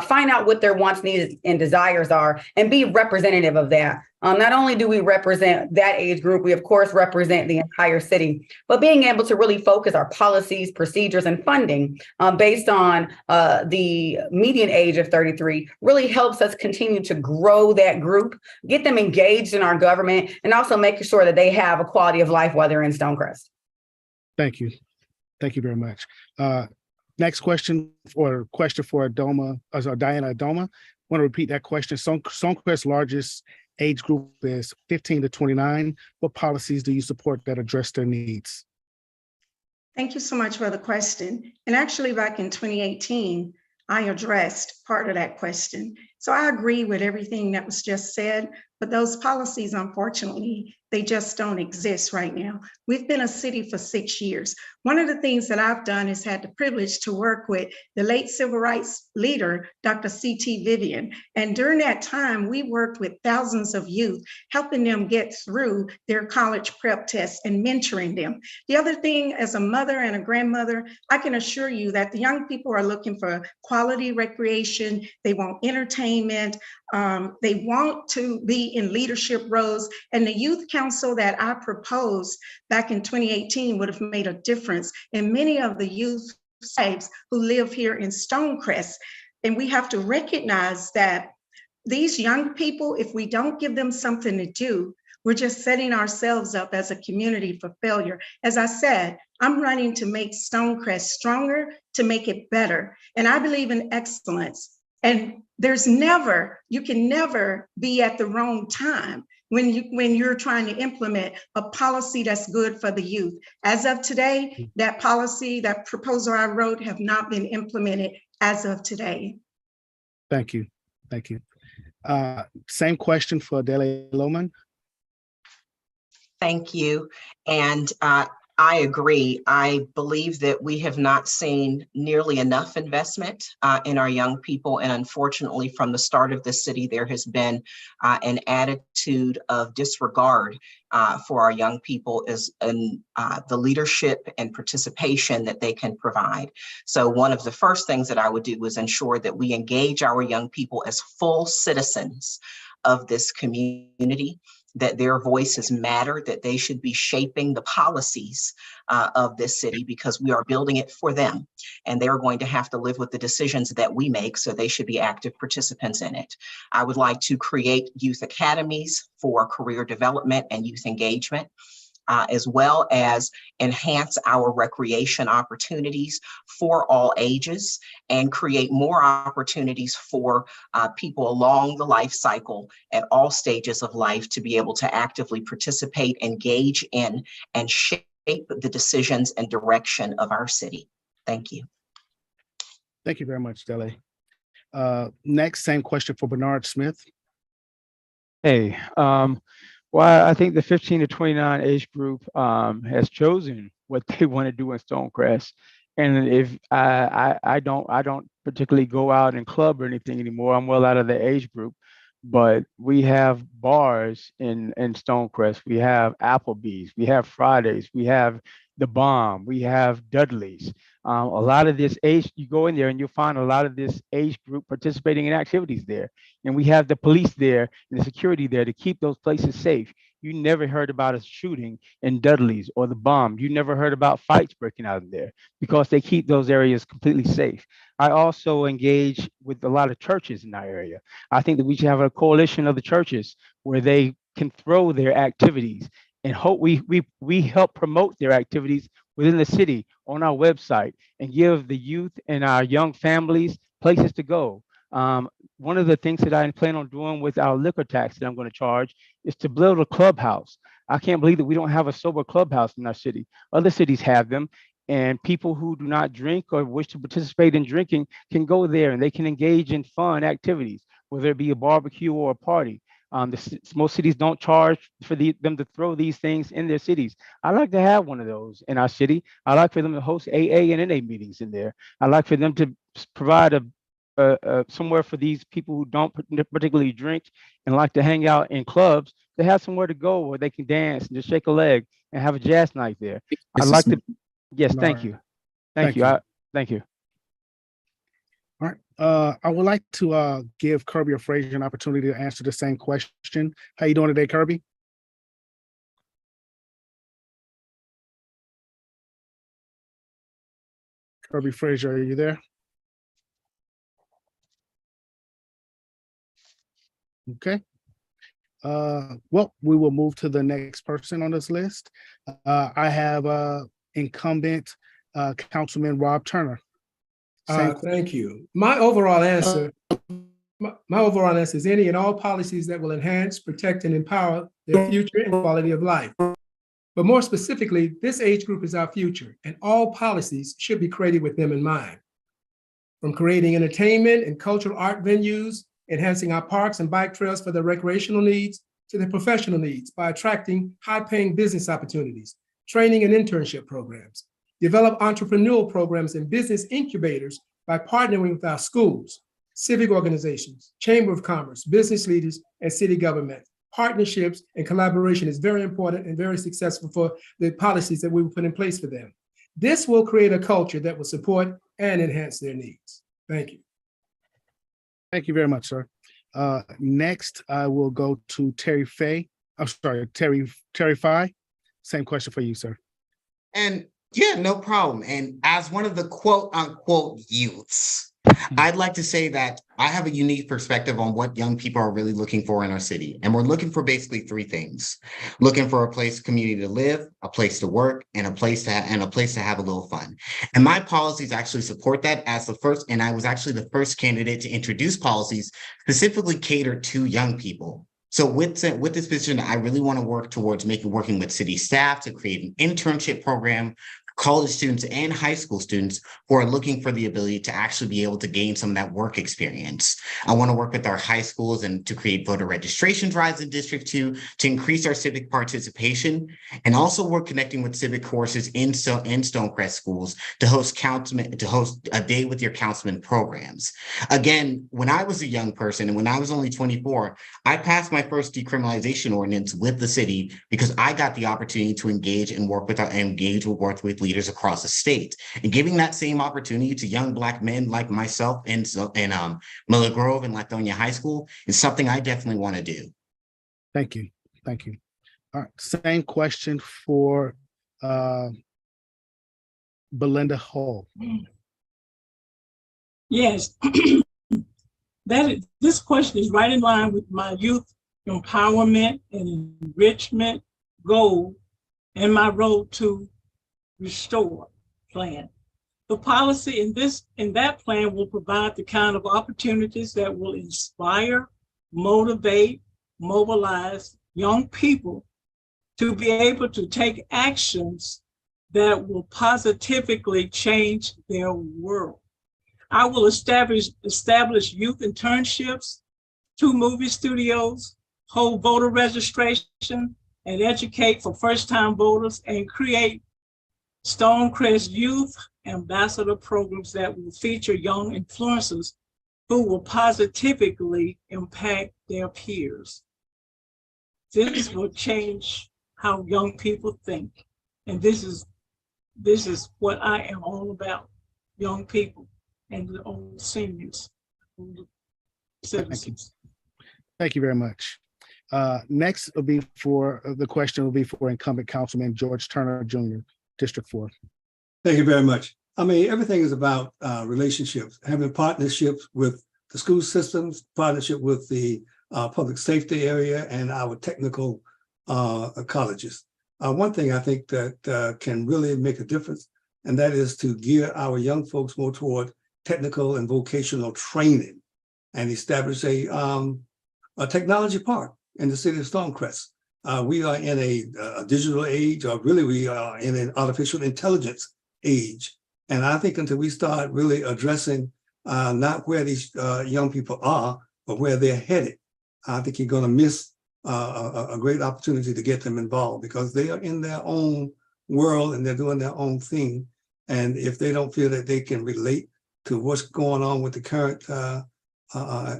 Find out what their wants, needs, and desires are, and be representative of that. Not only do we represent that age group, we of course represent the entire city, but being able to really focus our policies, procedures, and funding based on the median age of 33 really helps us continue to grow that group, get them engaged in our government, and also making sure that they have a quality of life while they're in Stonecrest. Thank you. Thank you very much. Next question for Diana Adoma. I want to repeat that question. Stonecrest's largest age group is 15 to 29. What policies do you support that address their needs? Thank you so much for the question. And actually back in 2018, I addressed part of that question. So I agree with everything that was just said, but those policies, unfortunately, they just don't exist right now. We've been a city for 6 years. One of the things that I've done is had the privilege to work with the late civil rights leader, Dr. C.T. Vivian. And during that time, we worked with thousands of youth, helping them get through their college prep tests and mentoring them. The other thing, as a mother and a grandmother, I can assure you that the young people are looking for quality recreation. They want entertainment. They want to be in leadership roles. And the youth council that I proposed back in 2018 would have made a difference in many of the youth lives who live here in Stonecrest. And we have to recognize that these young people, if we don't give them something to do, we're just setting ourselves up as a community for failure. As I said, I'm running to make Stonecrest stronger, to make it better. And I believe in excellence. And you can never be at the wrong time when you're trying to implement a policy that's good for the youth. As of today, that policy, that proposal I wrote have not been implemented as of today. Thank you. Thank you. Same question for Dele Loman. Thank you. And I agree. I believe that we have not seen nearly enough investment in our young people. And unfortunately, from the start of this city, there has been an attitude of disregard for our young people in the leadership and participation that they can provide. So one of the first things that I would do is ensure that we engage our young people as full citizens of this community, that their voices matter, that they should be shaping the policies of this city, because we are building it for them. And they're going to have to live with the decisions that we make, so they should be active participants in it. I would like to create youth academies for career development and youth engagement, as well as enhance our recreation opportunities for all ages and create more opportunities for people along the life cycle at all stages of life to be able to actively participate, engage in, and shape the decisions and direction of our city. Thank you. Thank you very much, Dele. Next, same question for Bernard Smith. Hey, well, I think the 15 to 29 age group has chosen what they want to do in Stonecrest. And if I don't particularly go out and club or anything anymore, I'm well out of the age group. But we have bars in Stonecrest. We have Applebee's, we have Fridays, we have the Bomb, we have Dudley's. A lot of this age, you go in there and you'll find a lot of this age group participating in activities there. And we have the police there and the security there to keep those places safe. You never heard about a shooting in Dudley's or the Bomb. You never heard about fights breaking out in there because they keep those areas completely safe. I also engage with a lot of churches in our area. I think that we should have a coalition of the churches where they can throw their activities, and hope we help promote their activities within the city on our website and give the youth and our young families places to go. One of the things that I plan on doing with our liquor tax that I'm going to charge is to build a clubhouse. I can't believe that we don't have a sober clubhouse in our city. Other cities have them, and people who do not drink or wish to participate in drinking can go there and they can engage in fun activities, whether it be a barbecue or a party. Most cities don't charge for them to throw these things in their cities. I like to have one of those in our city. I like for them to host AA and NA meetings in there. I like for them to provide somewhere for these people who don't particularly drink and like to hang out in clubs, to have somewhere to go where they can dance and just shake a leg and have a jazz night there. I'd like to. Yes, thank you. Thank you. Thank you. All right. I would like to give Kirby or Frazier an opportunity to answer the same question. How you doing today, Kirby? Kirby Frazier, are you there? Okay. Well, we will move to the next person on this list. I have incumbent Councilman Rob Turner. Thank you. My overall answer is any and all policies that will enhance, protect, and empower their future and quality of life. But more specifically, this age group is our future, and all policies should be created with them in mind. From creating entertainment and cultural art venues, enhancing our parks and bike trails for their recreational needs, to their professional needs by attracting high-paying business opportunities, training and internship programs, develop entrepreneurial programs and business incubators by partnering with our schools, civic organizations, chamber of commerce, business leaders, and city government. Partnerships and collaboration is very important and very successful for the policies that we will put in place for them. This will create a culture that will support and enhance their needs. Thank you. Thank you very much, sir. Next, I will go to Terry Fay. I'm sorry, Terry Fye. Same question for you, sir. And yeah, no problem. And as one of the quote unquote youths, I'd like to say that I have a unique perspective on what young people are really looking for in our city. And we're looking for basically three things: looking for a place, community to live, a place to work, and a place to have a little fun. And my policies actually support that as the first, and I was actually the first candidate to introduce policies specifically catered to young people. So with this vision, I really want to work towards working with city staff to create an internship program, college students and high school students who are looking for the ability to actually be able to gain some of that work experience. I want to work with our high schools and to create voter registration drives in District 2 to increase our civic participation, and also work connecting with civic courses in Stonecrest schools to host a day with your councilman programs. Again, when I was a young person and when I was only 24, I passed my first decriminalization ordinance with the city because I got the opportunity to engage with leaders across the state, and giving that same opportunity to young Black men like myself in Miller Grove and Lithonia High School is something I definitely want to do. Thank you. Thank you. All right. Same question for Belinda Hall. Yes, this question is right in line with my youth empowerment and enrichment goal and my road to restore plan. The policy in that plan will provide the kind of opportunities that will inspire, motivate, mobilize young people to be able to take actions that will positively change their world. I will establish youth internships, 2 movie studios, hold voter registration, and educate for first-time voters, and create Stonecrest Youth Ambassador programs that will feature young influencers who will positively impact their peers. This will change how young people think. And this is what I am all about: young people and the old seniors, older citizens. Thank you very much. Next will be the question will be for incumbent Councilman George Turner Jr., District 4. Thank you very much. I mean, everything is about relationships, having partnerships with the school systems, partnership with the public safety area and our technical colleges. One thing I think that can really make a difference, and that is to gear our young folks more toward technical and vocational training, and establish a technology park in the city of Stonecrest. We are in a digital age, or really we are in an artificial intelligence age. And I think until we start really addressing not where these young people are, but where they're headed, I think you're going to miss a great opportunity to get them involved, because they are in their own world and they're doing their own thing. And if they don't feel that they can relate to what's going on with the current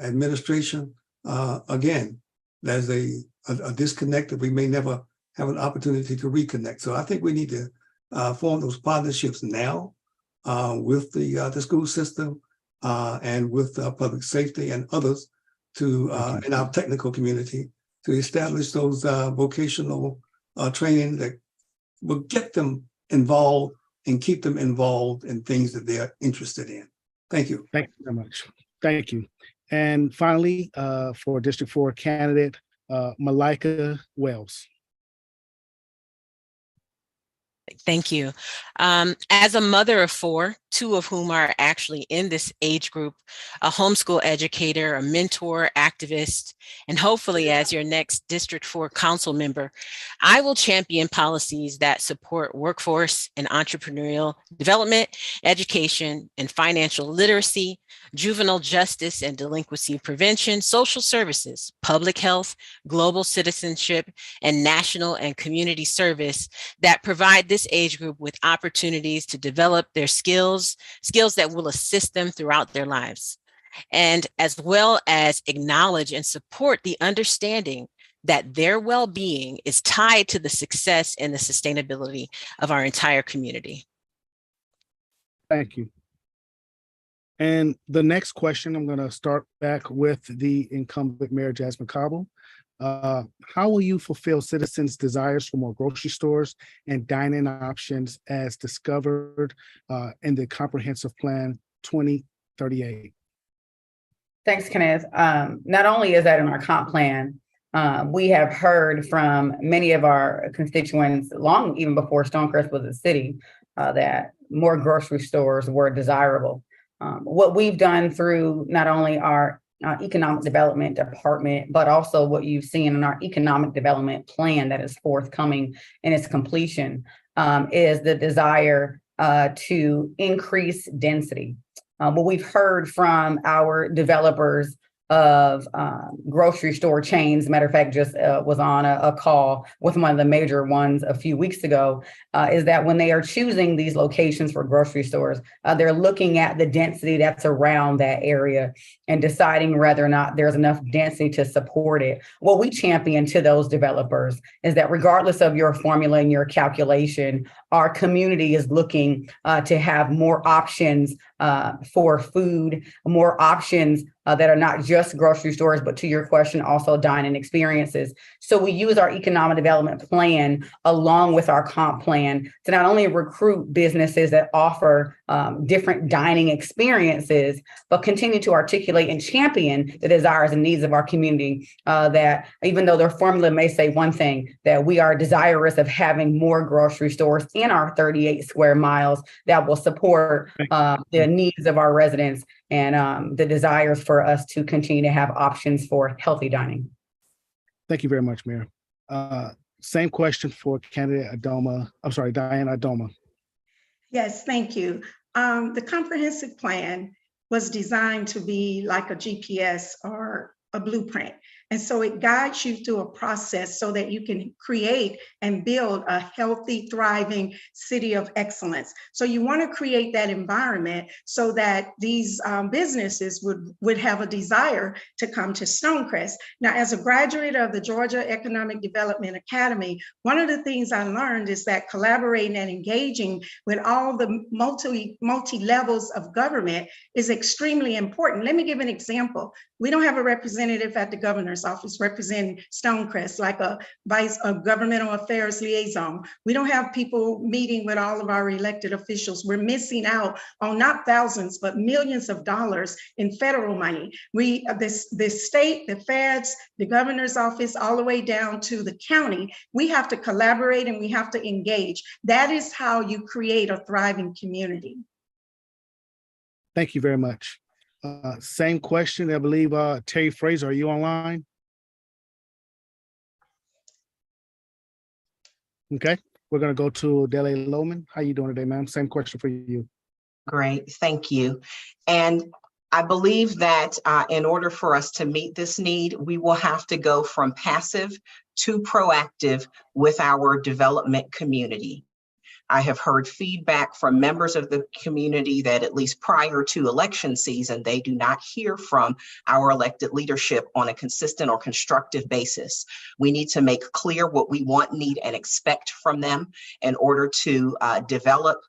administration, again, there's a disconnect that we may never have an opportunity to reconnect. So I think we need to form those partnerships now with the school system and with public safety and others to in our technical community to establish those vocational training that will get them involved and keep them involved in things that they are interested in. Thank you. Thank you very much. Thank you. And finally, for District 4 candidate, Malika Wells. Thank you. As a mother of 4, 2 of whom are actually in this age group, a homeschool educator, a mentor, activist, and hopefully as your next District 4 council member, I will champion policies that support workforce and entrepreneurial development, education and financial literacy, juvenile justice and delinquency prevention, social services, public health, global citizenship, and national and community service that provide this age group with opportunities to develop their skills that will assist them throughout their lives, and as well as acknowledge and support the understanding that their well-being is tied to the success and the sustainability of our entire community. Thank you. And the next question, I'm going to start back with the incumbent Mayor Jasmine Cobble. How will you fulfill citizens' desires for more grocery stores and dine-in options as discovered in the Comprehensive Plan 2038? Thanks, Kenneth. Not only is that in our comp plan, we have heard from many of our constituents long even before Stonecrest was a city that more grocery stores were desirable. What we've done through not only our economic development department, but also what you've seen in our economic development plan that is forthcoming in its completion is the desire to increase density. What we've heard from our developers of grocery store chains, matter of fact, just was on a call with one of the major ones a few weeks ago, is that when they are choosing these locations for grocery stores, they're looking at the density that's around that area and deciding whether or not there's enough density to support it. What we champion to those developers is that regardless of your formula and your calculation, our community is looking to have more options for food, more options that are not just grocery stores, but to your question, also dining experiences. So we use our economic development plan along with our comp plan to not only recruit businesses that offer different dining experiences, but continue to articulate and champion the desires and needs of our community, that even though their formula may say one thing, that we are desirous of having more grocery stores in our 38 square miles that will support the needs of our residents and the desires for us to continue to have options for healthy dining. Thank you very much, Mayor. Same question for candidate Diana Adoma. Yes, thank you. The comprehensive plan was designed to be like a GPS or a blueprint. And so it guides you through a process so that you can create and build a healthy, thriving city of excellence. So you want to create that environment so that these businesses would have a desire to come to Stonecrest. Now, as a graduate of the Georgia Economic Development Academy, one of the things I learned is that collaborating and engaging with all the multi levels of government is extremely important. Let me give an example. We don't have a representative at the governor's office representing Stonecrest, like a governmental affairs liaison. We don't have people meeting with all of our elected officials. We're missing out on not thousands, but millions of dollars in federal money. The state, the feds, the governor's office, all the way down to the county, we have to collaborate and we have to engage. That is how you create a thriving community. Thank you very much. Same question, I believe, Terry Fraser, are you online? Okay, we're gonna go to Dele Lohman. How you doing today, ma'am? Same question for you. Great, thank you. And I believe that in order for us to meet this need, we will have to go from passive to proactive with our development community. I have heard feedback from members of the community that at least prior to election season, they do not hear from our elected leadership on a consistent or constructive basis. We need to make clear what we want, need, and expect from them in order to develop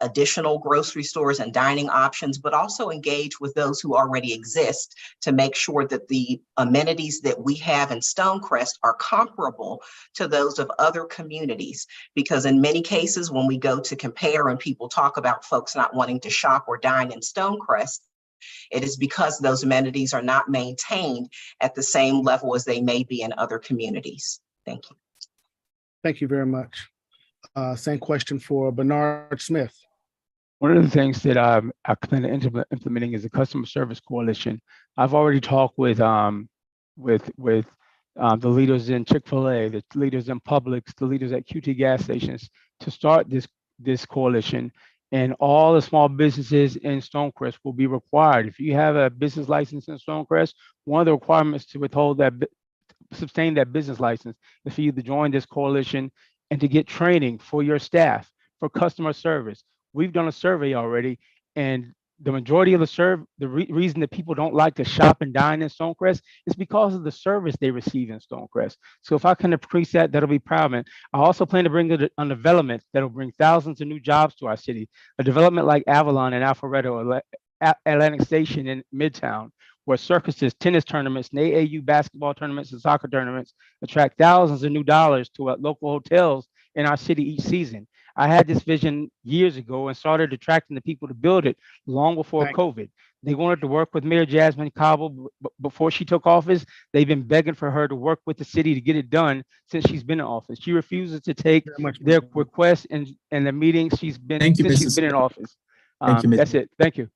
additional grocery stores and dining options, but also engage with those who already exist to make sure that the amenities that we have in Stonecrest are comparable to those of other communities. Because in many cases, when we go to compare and people talk about folks not wanting to shop or dine in Stonecrest, it is because those amenities are not maintained at the same level as they may be in other communities. Thank you. Thank you very much. Same question for Bernard Smith. One of the things that I plan to implementing is a customer service coalition. I've already talked with the leaders in Chick-fil-A, the leaders in Publix, the leaders at QT gas stations to start this coalition. And all the small businesses in Stonecrest will be required. If you have a business license in Stonecrest, one of the requirements to withhold that, sustain that business license is for you to join this coalition and to get training for your staff, for customer service. We've done a survey already, and the majority of the reason that people don't like to shop and dine in Stonecrest is because of the service they receive in Stonecrest. So if I can increase that, that'll be proud. I also plan to bring a development that'll bring thousands of new jobs to our city. A development like Avalon and Alpharetta, or Atlantic Station in Midtown, where circuses, tennis tournaments, and AAU basketball tournaments and soccer tournaments attract thousands of new dollars to local hotels in our city each season. I had this vision years ago and started attracting the people to build it long before COVID. They wanted to work with Mayor Jasmine Cobble before she took office. They've been begging for her to work with the city to get it done since she's been in office. She refuses to take their requests and the meetings she's been since she's been in office. Thank you, Ms. That's it. Thank you.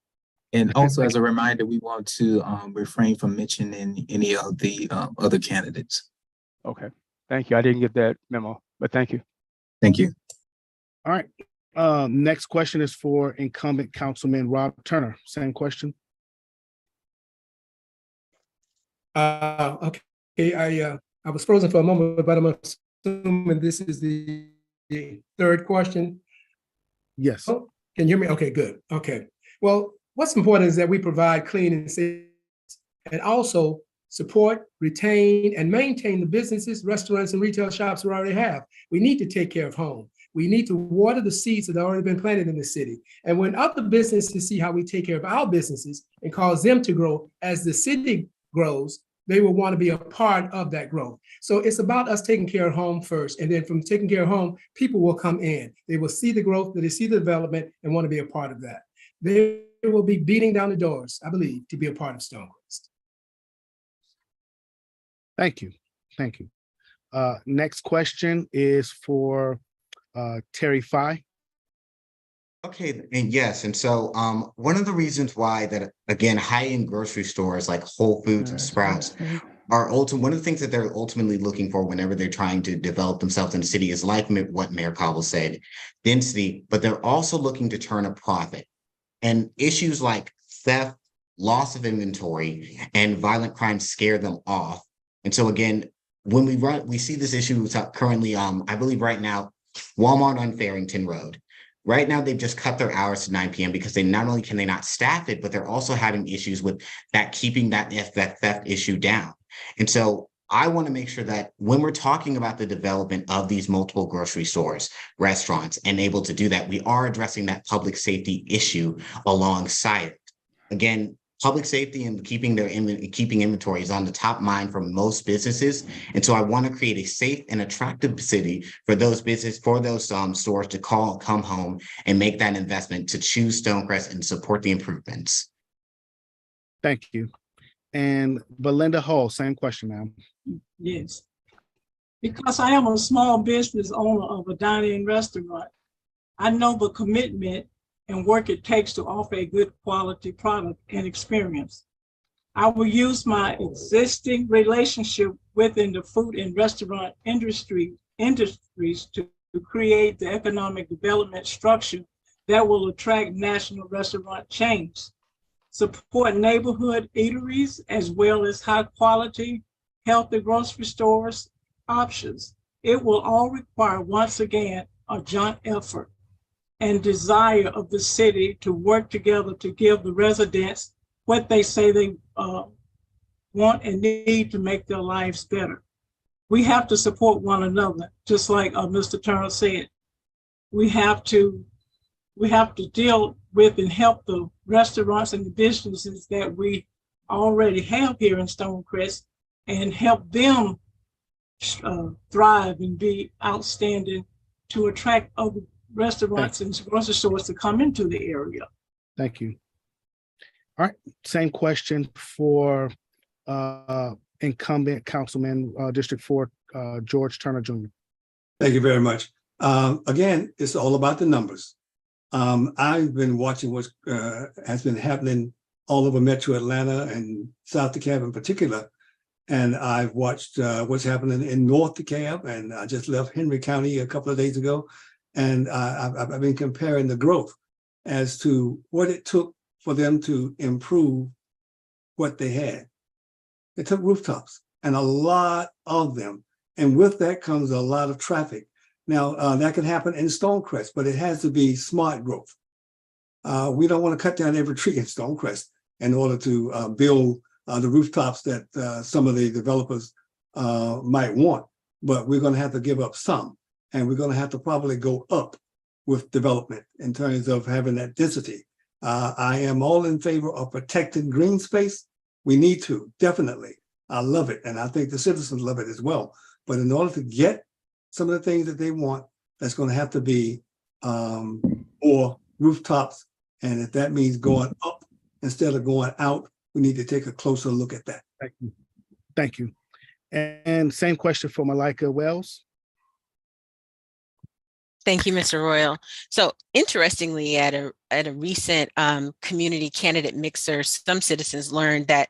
And also, as a reminder, we want to refrain from mentioning any of the other candidates. Okay. Thank you. I didn't get that memo, but thank you. Thank you. All right. Next question is for incumbent Councilman Rob Turner. Same question. Okay. I was frozen for a moment, but I'm assuming this is the third question. Yes. Oh, can you hear me? Okay, good. Okay. Well, what's important is that we provide clean and safe, and also support, retain, and maintain the businesses, restaurants, and retail shops we already have. We need to take care of home. We need to water the seeds that have already been planted in the city. And when other businesses see how we take care of our businesses and cause them to grow as the city grows, they will want to be a part of that growth. So it's about us taking care of home first. And then from taking care of home, people will come in. They will see the growth, they see the development, and want to be a part of that. They will be beating down the doors, I believe, to be a part of Stonecrest. Thank you. Thank you. Next question is for Terry Fye. Okay, and yes, and so one of the reasons why that, again, high-end grocery stores like Whole Foods and Sprouts are one of the things that they're ultimately looking for whenever they're trying to develop themselves in the city is like what Mayor Cobble said, density, but they're also looking to turn a profit. And issues like theft, loss of inventory, and violent crime scare them off. And so again, when we see this issue currently, I believe right now, Walmart on Farrington Road. Right now, they've just cut their hours to 9 p.m. because they not only can they not staff it, but they're also having issues with that, keeping that theft issue down. And so I want to make sure that when we're talking about the development of these multiple grocery stores, restaurants, and able to do that, we are addressing that public safety issue alongside it. Again, public safety and keeping inventory is on the top mind for most businesses. And so I want to create a safe and attractive city for those stores to come home and make that investment to choose Stonecrest and support the improvements. Thank you. And Belinda Hall, same question, ma'am. Yes. Because I am a small business owner of a dining restaurant, I know the commitment and work it takes to offer a good quality product and experience. I will use my existing relationship within the food and restaurant industries to create the economic development structure that will attract national restaurant chains, support neighborhood eateries, as well as high quality, healthy grocery stores options. It will all require, once again, a joint effort and desire of the city to work together to give the residents what they say they want and need to make their lives better. We have to support one another, just like Mr. Turner said. We have to we have to deal with and help the restaurants and the businesses that we already have here in Stonecrest and help them thrive and be outstanding to attract other restaurants and grocery stores to come into the area. Thank you. All right, same question for incumbent Councilman District 4, George Turner Jr. Thank you very much. Again, it's all about the numbers. I've been watching what has been happening all over Metro Atlanta and South DeKalb in particular. And I've watched what's happening in North DeKalb, and I just left Henry County a couple of days ago. And I've been comparing the growth as to what it took for them to improve what they had. It took rooftops, and a lot of them. And with that comes a lot of traffic. Now, that can happen in Stonecrest, but it has to be smart growth. We don't want to cut down every tree in Stonecrest in order to build the rooftops that some of the developers might want, but we're going to have to give up some, and we're going to have to probably go up with development in terms of having that density. I am all in favor of protecting green space. We need to, definitely. I love it, and I think the citizens love it as well. But in order to get some of the things that they want, that's going to have to be more rooftops, and if that means going up instead of going out, we need to take a closer look at that. Thank you. Thank you. And same question for Malika Wells. Thank you, Mr. Royal. So interestingly, at a recent community candidate mixer, some citizens learned that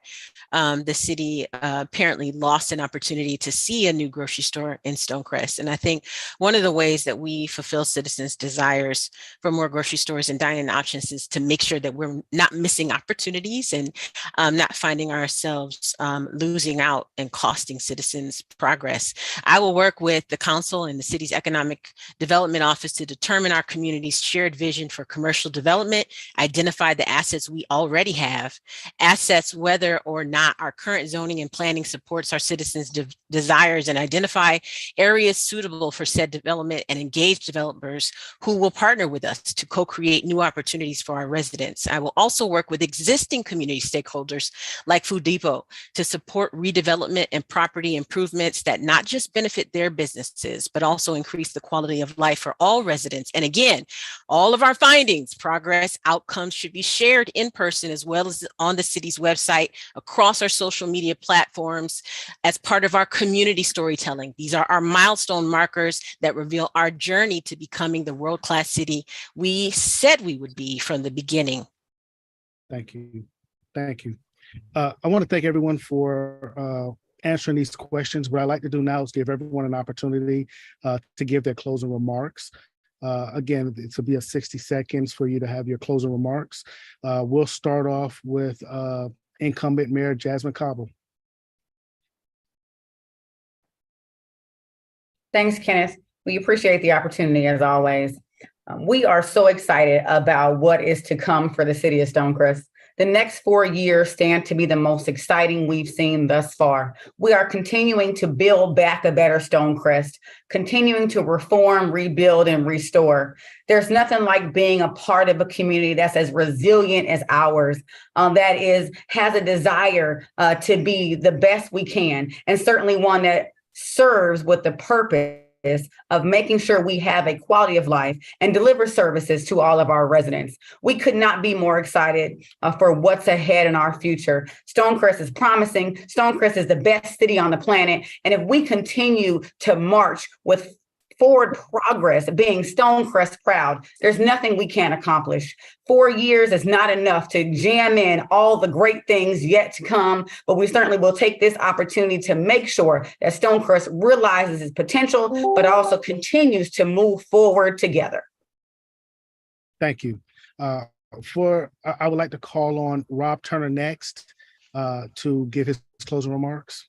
the city apparently lost an opportunity to see a new grocery store in Stonecrest. And I think one of the ways that we fulfill citizens' desires for more grocery stores and dining options is to make sure that we're not missing opportunities and not finding ourselves losing out and costing citizens progress. I will work with the council and the city's economic development office to determine our community's shared vision for commercial development, identify the assets we already have, assets whether or not our current zoning and planning supports our citizens' desires, and identify areas suitable for said development and engage developers who will partner with us to co-create new opportunities for our residents. I will also work with existing community stakeholders like Food Depot to support redevelopment and property improvements that not just benefit their businesses, but also increase the quality of life for all residents. And again, all of our findings, progress, outcomes should be shared in person as well as on the city's website, across our social media platforms as part of our community storytelling. These are our milestone markers that reveal our journey to becoming the world-class city we said we would be from the beginning. Thank you. Thank you. I want to thank everyone for answering these questions. What I'd like to do now is give everyone an opportunity to give their closing remarks. Again, this will be a 60 seconds for you to have your closing remarks. We'll start off with incumbent Mayor Jasmine Cobble. Thanks, Kenneth. We appreciate the opportunity as always. We are so excited about what is to come for the city of Stonecrest. The next 4 years stand to be the most exciting we've seen thus far. We are continuing to build back a better Stonecrest, continuing to reform, rebuild, and restore. There's nothing like being a part of a community that's as resilient as ours, that has a desire to be the best we can, and certainly one that serves with the purpose of making sure we have a quality of life and deliver services to all of our residents. We could not be more excited for what's ahead in our future. Stonecrest is promising. Stonecrest is the best city on the planet. And if we continue to march with forward progress, being Stonecrest proud, there's nothing we can't accomplish. 4 years is not enough to jam in all the great things yet to come, but we certainly will take this opportunity to make sure that Stonecrest realizes its potential, but also continues to move forward together. Thank you. I would like to call on Rob Turner next to give his closing remarks.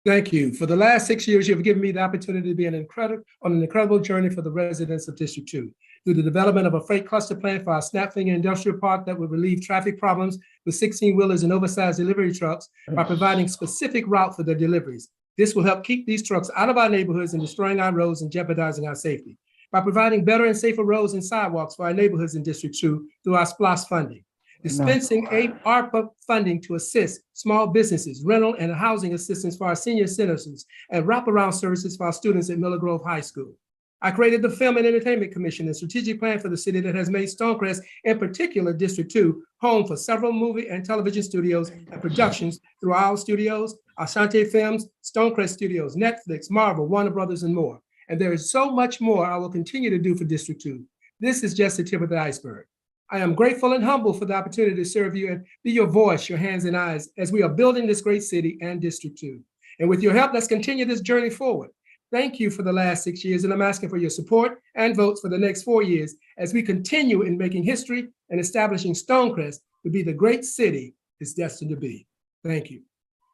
Thank you. For the last 6 years, you've given me the opportunity to be on an incredible journey for the residents of District 2. Through the development of a freight cluster plan for our Snapfinger Industrial Park that will relieve traffic problems with 16-wheelers and oversized delivery trucks by providing specific route for their deliveries. This will help keep these trucks out of our neighborhoods and destroying our roads and jeopardizing our safety. by providing better and safer roads and sidewalks for our neighborhoods in District 2 through our SPLOST funding. Dispensing ARPA funding to assist small businesses, rental and housing assistance for our senior citizens, and wraparound services for our students at Miller Grove High School. I created the Film and Entertainment Commission, a strategic plan for the city that has made Stonecrest, in particular District 2, home for several movie and television studios and productions through our studios, Asante Films, Stonecrest Studios, Netflix, Marvel, Warner Brothers, and more. And there is so much more I will continue to do for District 2. This is just the tip of the iceberg. I am grateful and humble for the opportunity to serve you and be your voice, your hands and eyes as we are building this great city and District 2. And with your help, let's continue this journey forward. Thank you for the last 6 years, and I'm asking for your support and votes for the next 4 years as we continue in making history and establishing Stonecrest to be the great city it's destined to be. Thank you.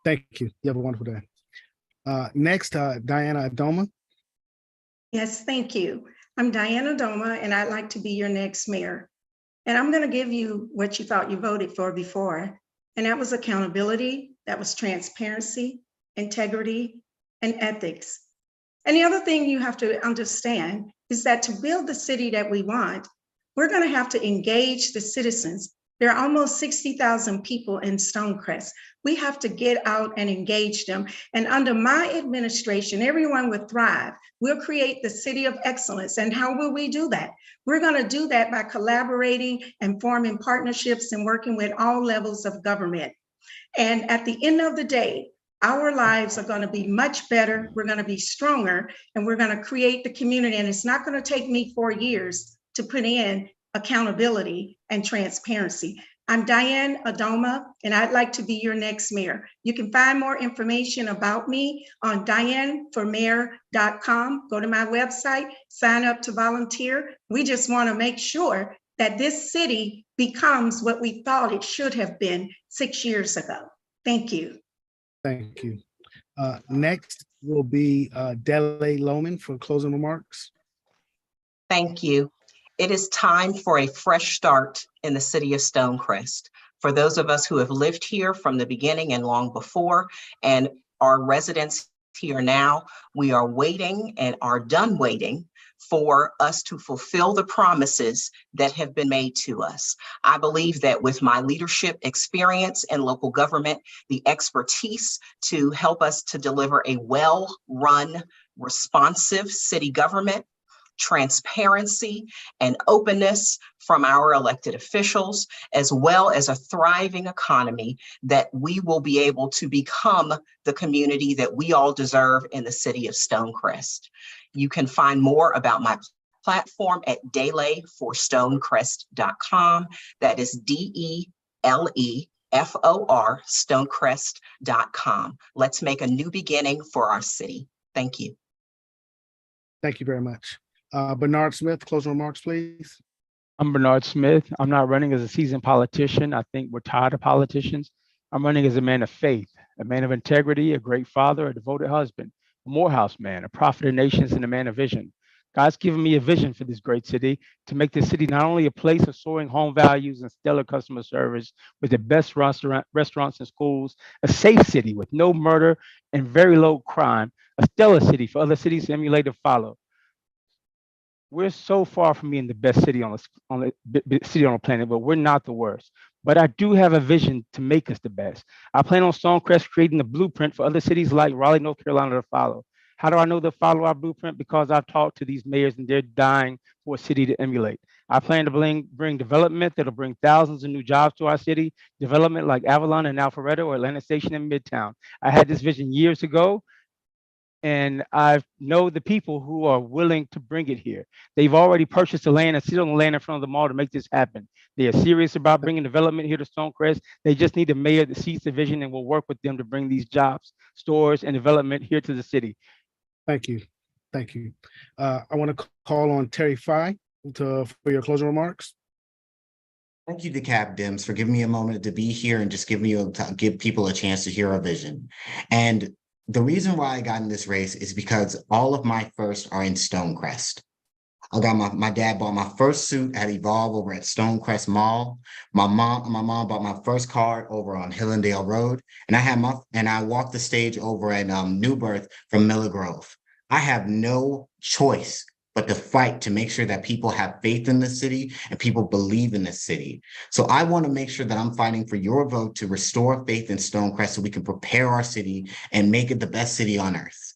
Thank you. You have a wonderful day. Next, Diana Adoma. Yes, thank you. I'm Diana Adoma, and I'd like to be your next mayor. And I'm going to give you what you thought you voted for before. And that was accountability, that was transparency, integrity, and ethics. And the other thing you have to understand is that to build the city that we want, we're going to have to engage the citizens. There are almost 60,000 people in Stonecrest. We have to get out and engage them. And under my administration, everyone will thrive. We'll create the city of excellence. And how will we do that? We're going to do that by collaborating and forming partnerships and working with all levels of government. And at the end of the day, our lives are going to be much better. We're going to be stronger, and we're going to create the community. And it's not going to take me 4 years to put in accountability and transparency. I'm Diane Adoma, and I'd like to be your next mayor. You can find more information about me on dianeformayor.com. Go to my website, sign up to volunteer. We just want to make sure that this city becomes what we thought it should have been 6 years ago. Thank you. Thank you. Next will be Dele Lohman for closing remarks. Thank you. It is time for a fresh start in the city of Stonecrest. For those of us who have lived here from the beginning and long before, and our residents here now, we are waiting and are done waiting for us to fulfill the promises that have been made to us. I believe that with my leadership experience in local government, the expertise to help us to deliver a well-run, responsive city government, transparency and openness from our elected officials, as well as a thriving economy, that we will be able to become the community that we all deserve in the city of Stonecrest. You can find more about my platform at deleforstonecrest.com. That is DELEFOR, stonecrest.com. Let's make a new beginning for our city. Thank you. Thank you very much. Bernard Smith, closing remarks, please. I'm Bernard Smith. I'm not running as a seasoned politician. I think we're tired of politicians. I'm running as a man of faith, a man of integrity, a great father, a devoted husband, a Morehouse man, a prophet of nations, and a man of vision. God's given me a vision for this great city to make this city not only a place of soaring home values and stellar customer service with the best restaurants and schools, a safe city with no murder and very low crime, a stellar city for other cities to emulate and follow. We're so far from being the best city on the planet, but we're not the worst. But I do have a vision to make us the best. I plan on Stonecrest creating a blueprint for other cities like Raleigh, North Carolina to follow. How do I know they'll follow our blueprint? Because I've talked to these mayors and they're dying for a city to emulate. I plan to bring development that'll bring thousands of new jobs to our city, development like Avalon and Alpharetta or Atlantic Station in Midtown. I had this vision years ago, and I know the people who are willing to bring it here. They've already purchased the land and sit on the land in front of the mall to make this happen. They are serious about bringing development here to Stonecrest. They just need a mayor that sees the vision and will work with them to bring these jobs, stores, and development here to the city. Thank you. Thank you. I want to call on Terry Fye for your closing remarks. Thank you, DeKalb Dems, for giving me a moment to be here and just give people a chance to hear our vision. And the reason why I got in this race is because all of my firsts are in Stonecrest. I got my dad bought my first suit at Evolve over at Stonecrest Mall. My mom bought my first car over on Hillendale Road, and I walked the stage over at New Birth from Miller Grove. I have no choice but to fight to make sure that people have faith in the city and people believe in the city. So I want to make sure that I'm fighting for your vote to restore faith in Stonecrest so we can prepare our city and make it the best city on earth.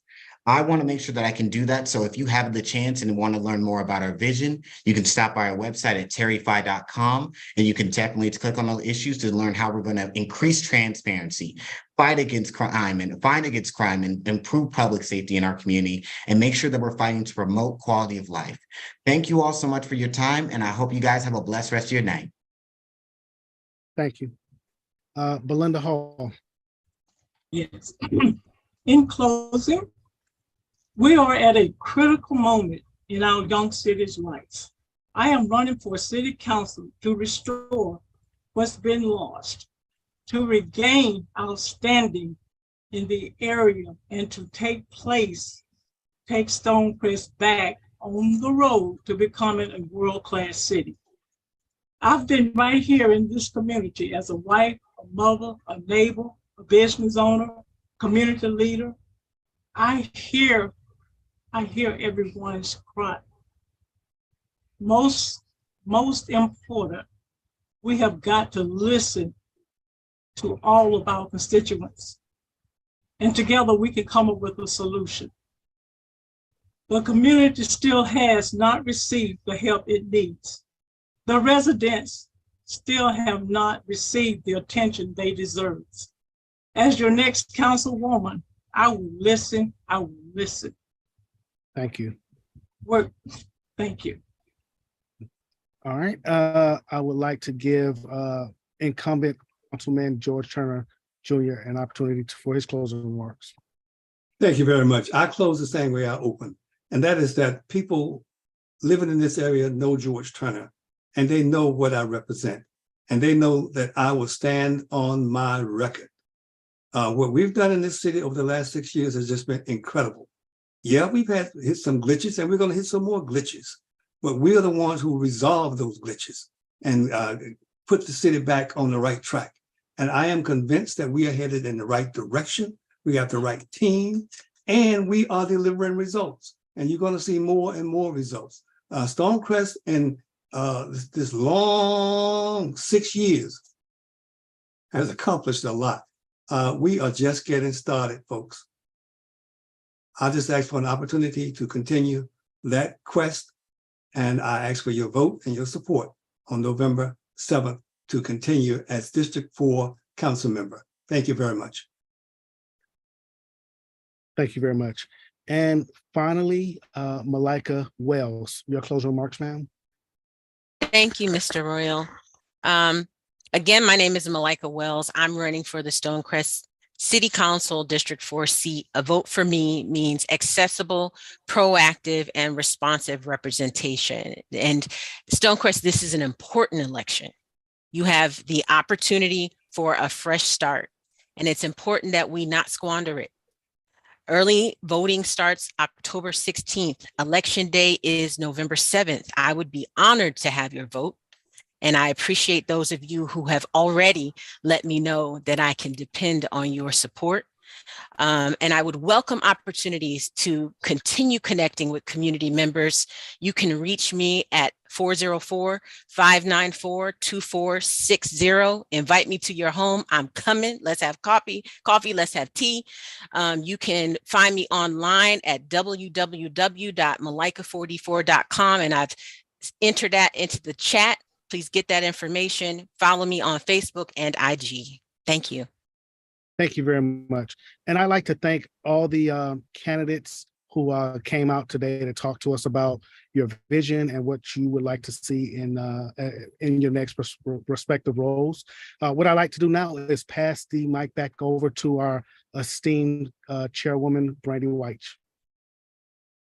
I want to make sure that I can do that. So if you have the chance and want to learn more about our vision, you can stop by our website at terryfi.com, and you can definitely click on those issues to learn how we're going to increase transparency, fight against crime and improve public safety in our community, and make sure that we're fighting to promote quality of life. Thank you all so much for your time, and I hope you guys have a blessed rest of your night. Thank you. Belinda Hall. Yes. In closing, we are at a critical moment in our young city's life. I am running for city council to restore what's been lost, to regain our standing in the area, and to take Stonecrest back on the road to becoming a world-class city. I've been right here in this community as a wife, a mother, a neighbor, a business owner, community leader. I hear everyone's cry. Most important, we have got to listen to all of our constituents, and together we can come up with a solution. The community still has not received the help it needs. The residents still have not received the attention they deserve. As your next councilwoman, I will listen. Thank you. Thank you. All right. I would like to give incumbent Councilman George Turner Jr. an opportunity for his closing remarks. Thank you very much. I close the same way I open, and that is that people living in this area know George Turner, and they know what I represent, and they know that I will stand on my record. What we've done in this city over the last 6 years has just been incredible. Yeah, we've hit some glitches, and we're going to hit some more glitches, but we are the ones who resolve those glitches and put the city back on the right track. And I am convinced that we are headed in the right direction. We have the right team, and we are delivering results. And you're going to see more and more results. Stonecrest in this long 6 years has accomplished a lot. We are just getting started, folks. I just ask for an opportunity to continue that quest, and I ask for your vote and your support on November 7th to continue as District 4 council member. Thank you very much. Thank you very much. And finally, Malika Wells, your closing remarks, ma'am. Thank you, Mr. Royal. Again, my name is Malika Wells. I'm running for the Stonecrest City Council District 4 seat. A vote for me means accessible, proactive, and responsive representation. And Stonecrest, this is an important election. You have the opportunity for a fresh start, and it's important that we not squander it. Early voting starts October 16th. Election day is November 7th. I would be honored to have your vote. And I appreciate those of you who have already let me know that I can depend on your support. And I would welcome opportunities to continue connecting with community members. You can reach me at 404-594-2460. Invite me to your home. I'm coming. Let's have coffee, let's have tea. You can find me online at www.malika44.com, and I've entered that into the chat. Please get that information. Follow me on Facebook and IG. Thank you. Thank you very much. And I'd like to thank all the candidates who came out today to talk to us about your vision and what you would like to see in your next respective roles. What I'd like to do now is pass the mic back over to our esteemed Chairwoman, Brandy White.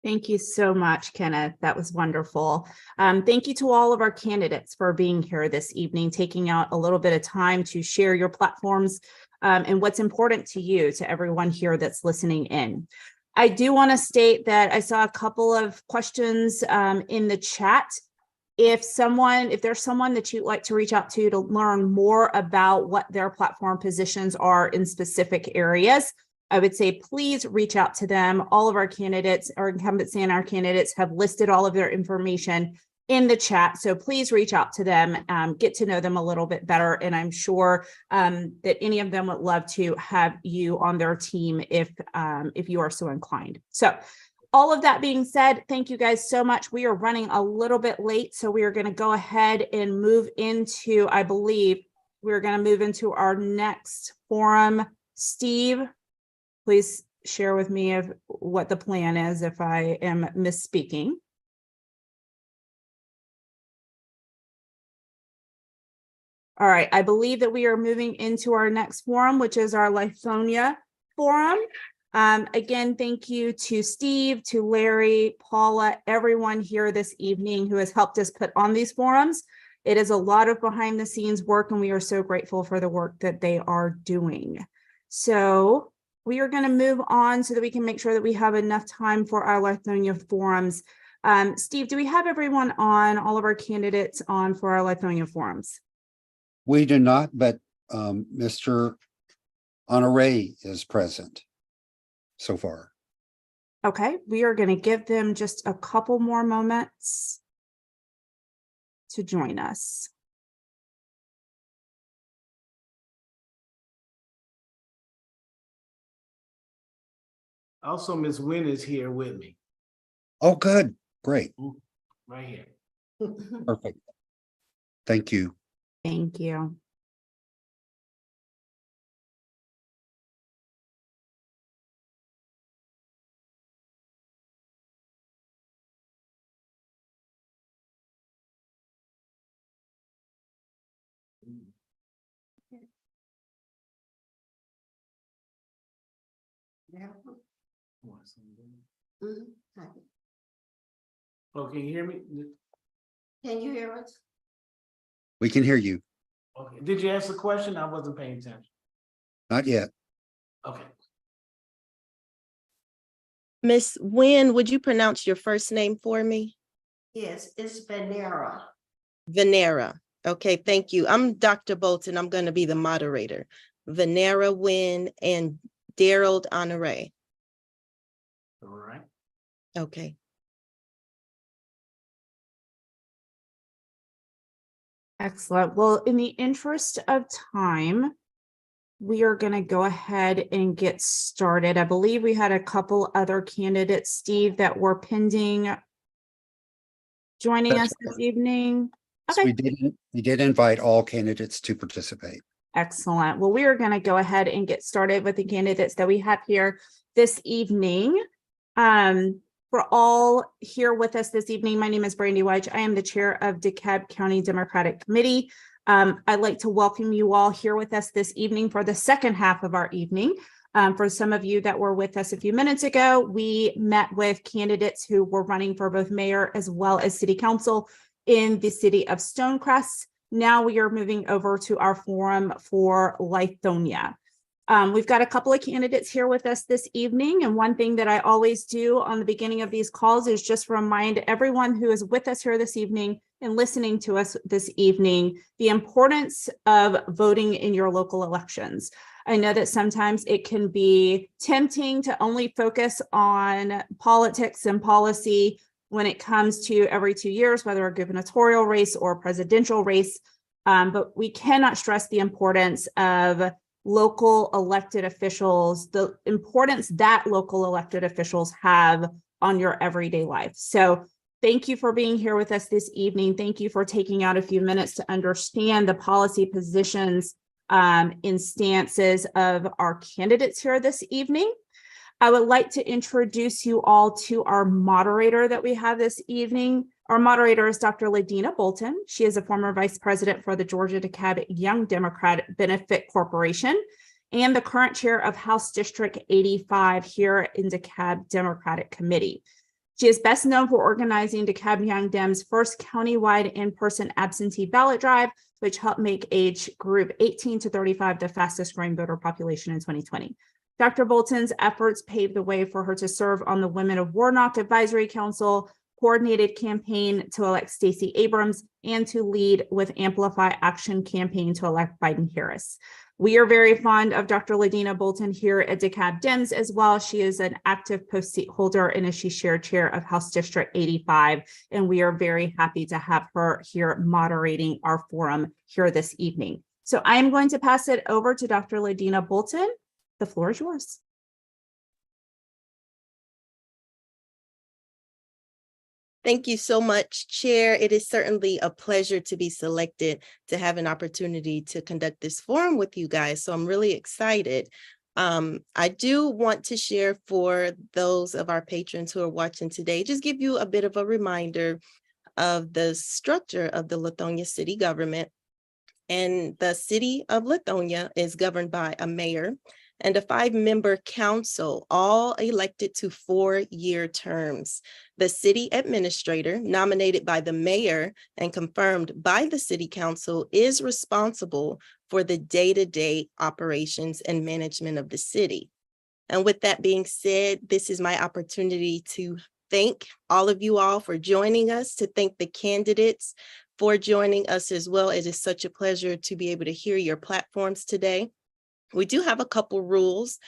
Thank you so much, Kenneth. That was wonderful. Thank you to all of our candidates for being here this evening, taking out a little bit of time to share your platforms and what's important to you, to everyone here that's listening in. I do want to state that I saw a couple of questions in the chat. If there's someone that you'd like to reach out to learn more about what their platform positions are in specific areas, I would say, please reach out to them. All of our candidates, our incumbents and our candidates, have listed all of their information in the chat. So please reach out to them, get to know them a little bit better. And I'm sure that any of them would love to have you on their team if you are so inclined. So all of that being said, thank you guys so much. We are running a little bit late, so we are going to go ahead and move into, I believe, we're going to move into our next forum. Steve, please share with me of what the plan is if I am misspeaking. All right, I believe that we are moving into our next forum, which is our Lithonia forum. Again, thank you to Steve, to Larry, Paula, everyone here this evening who has helped us put on these forums. It is a lot of behind the scenes work, and we are so grateful for the work that they are doing. So we are going to move on so that we can make sure that we have enough time for our Lithonia forums. Steve, do we have everyone on, all of our candidates on for our Lithonia forums? We do not, but Mr. Honore is present so far. Okay, we are going to give them just a couple more moments to join us. Also, Ms. Wynn is here with me. Oh, good. Great. Right here. Perfect. Thank you. Thank you. Oh, can you hear me? Can you hear us? We can hear you. Okay. Did you ask a question? I wasn't paying attention. Not yet. Okay. Miss Wynn, would you pronounce your first name for me? Yes, it's Venera. Venera. Okay, thank you. I'm Dr. Bolton. I'm going to be the moderator. Venera Wynn and Daryl Honore. All right. Okay. Excellent. Well, in the interest of time, we are going to go ahead and get started. I believe we had a couple other candidates, Steve, that were pending joining us this evening. Okay. So we did invite all candidates to participate. Excellent. Well, we are going to go ahead and get started with the candidates that we have here this evening. For all here with us this evening, my name is Brandy Weich. I am the chair of DeKalb County Democratic Committee. I'd like to welcome you all here with us this evening for the second half of our evening. For some of you that were with us a few minutes ago, we met with candidates who were running for both mayor as well as city council in the city of Stonecrest. Now we are moving over to our forum for Lithonia. We've got a couple of candidates here with us this evening, and one thing that I always do on the beginning of these calls is just remind everyone who is with us here this evening and listening to us this evening the importance of voting in your local elections. I know that sometimes it can be tempting to only focus on politics and policy when it comes to every 2 years, whether a gubernatorial race or a presidential race, but we cannot stress the importance of local elected officials, the importance that local elected officials have on your everyday life. So thank you for being here with us this evening. Thank you for taking out a few minutes to understand the policy positions and stances of our candidates here this evening. I would like to introduce you all to our moderator that we have this evening. Our moderator is Dr. Ladina Bolton. She is a former vice president for the Georgia DeKalb Young Democrat Benefit Corporation and the current chair of House District 85 here in DeKalb Democratic Committee. She is best known for organizing DeKalb Young Dem's first countywide in-person absentee ballot drive, which helped make age group 18 to 35 the fastest growing voter population in 2020. Dr. Bolton's efforts paved the way for her to serve on the Women of Warnock Advisory Council, coordinated campaign to elect Stacey Abrams, and to lead with Amplify Action campaign to elect Biden Harris. We are very fond of Dr. Ladina Bolton here at DeKalb Dems as well. She is an active post seat holder and is she shared chair of House District 85. And we are very happy to have her here moderating our forum here this evening. So I am going to pass it over to Dr. Ladina Bolton. The floor is yours. Thank you so much, Chair. It is certainly a pleasure to be selected to have an opportunity to conduct this forum with you guys. So I'm really excited. I do want to share for those of our patrons who are watching today, just give you a bit of a reminder of the structure of the Lithonia city government. And the city of Lithonia is governed by a mayor and a 5-member council, all elected to 4-year terms. The city administrator, nominated by the mayor and confirmed by the city council, is responsible for the day-to-day operations and management of the city. And with that being said, this is my opportunity to thank all of you all for joining us, to thank the candidates for joining us as well. It is such a pleasure to be able to hear your platforms today. We do have a couple rules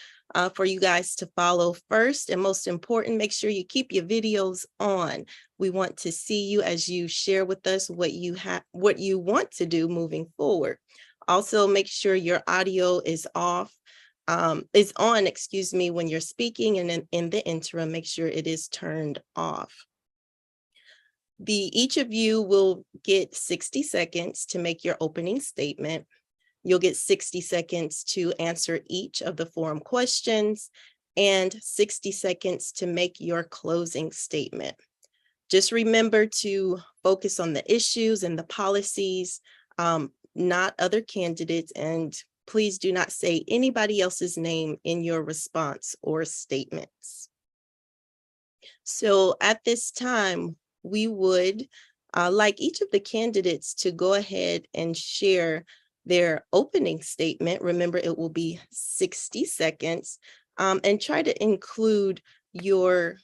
for you guys to follow. First and most important, make sure you keep your videos on. We want to see you as you share with us what you want to do moving forward. Also, make sure your audio is on, when you're speaking, and in the interim, make sure it is turned off. Each of you will get 60 seconds to make your opening statement. You'll get 60 seconds to answer each of the forum questions and 60 seconds to make your closing statement. Just remember to focus on the issues and the policies, not other candidates, and please do not say anybody else's name in your response or statements. So at this time, we would like each of the candidates to go ahead and share their opening statement. Remember, it will be 60 seconds, and try to include your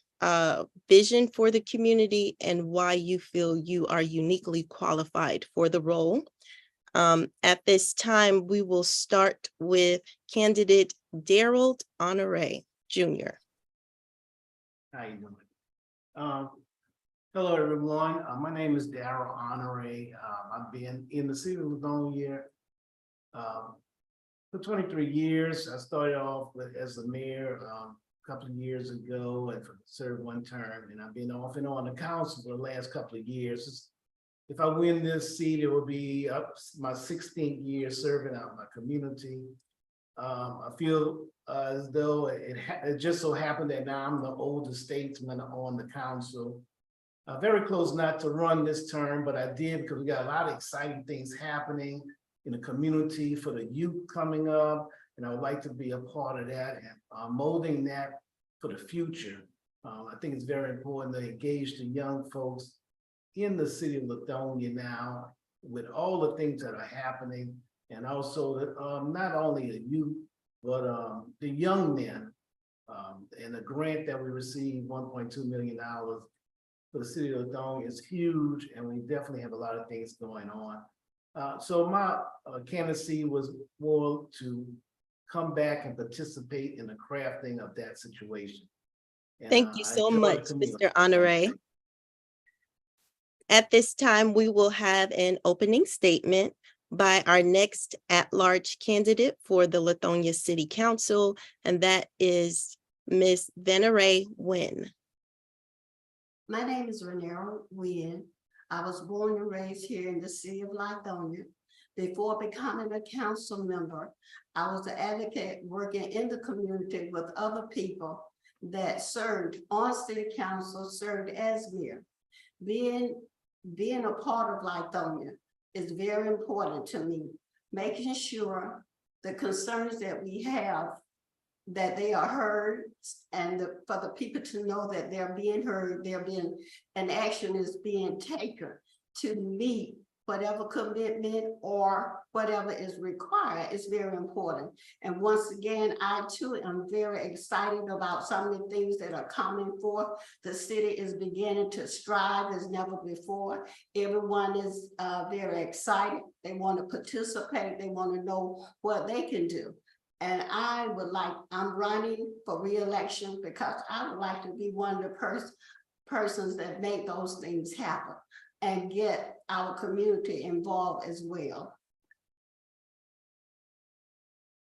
vision for the community and why you feel you are uniquely qualified for the role. At this time, we will start with candidate Daryl Honore Jr. How you doing? Hello, everyone. My name is Daryl Honore. I've been in the city of Lithonia for 23 years. I started off as the mayor a couple of years ago and served 1 term, and I've been off and on the council for the last couple of years. If I win this seat, it will be my 16th year serving out my community. I feel as though it just so happened that now I'm the oldest statesman on the council. Very close not to run this term, but I did because we got a lot of exciting things happening in the community for the youth coming up, and I would like to be a part of that and molding that for the future. I think it's very important to engage the young folks in the city of Lithonia now with all the things that are happening, and also not only the youth, but the young men. And the grant that we received, $1.2 million for the city of Lithonia, is huge, and we definitely have a lot of things going on. So my candidacy was more to come back and participate in the crafting of that situation. And, thank you so much, Mr. Honore. At this time, we will have an opening statement by our next at-large candidate for the Lithonia City Council, and that is Ms. Venere Wynn. My name is Renera Wynn. I was born and raised here in the city of Lithonia. Before becoming a council member, I was an advocate working in the community with other people that served on city council, served as mayor. Being a part of Lithonia is very important to me, making sure the concerns that we have, that they are heard, and for the people to know that they're being heard, and action is being taken to meet whatever commitment or whatever is required is very important. And once again, I too am very excited about some of the things that are coming forth. The city is beginning to strive as never before. Everyone is very excited. They want to participate. They want to know what they can do. And I'm running for re-election because I would like to be one of the persons that make those things happen and get our community involved as well.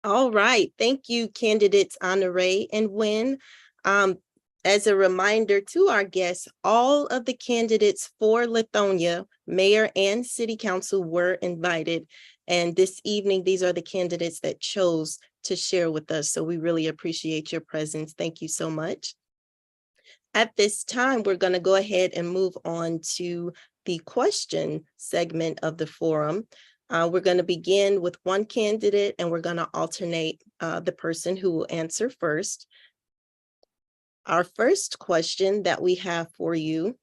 All right, thank you, candidates Honoré and Wynn. As a reminder to our guests, all of the candidates for Lithonia, mayor and city council were invited. And this evening, these are the candidates that chose to share with us. So we really appreciate your presence. Thank you so much. At this time, we're going to go ahead and move on to the question segment of the forum. We're going to begin with one candidate and we're going to alternate the person who will answer first. Our first question that we have for you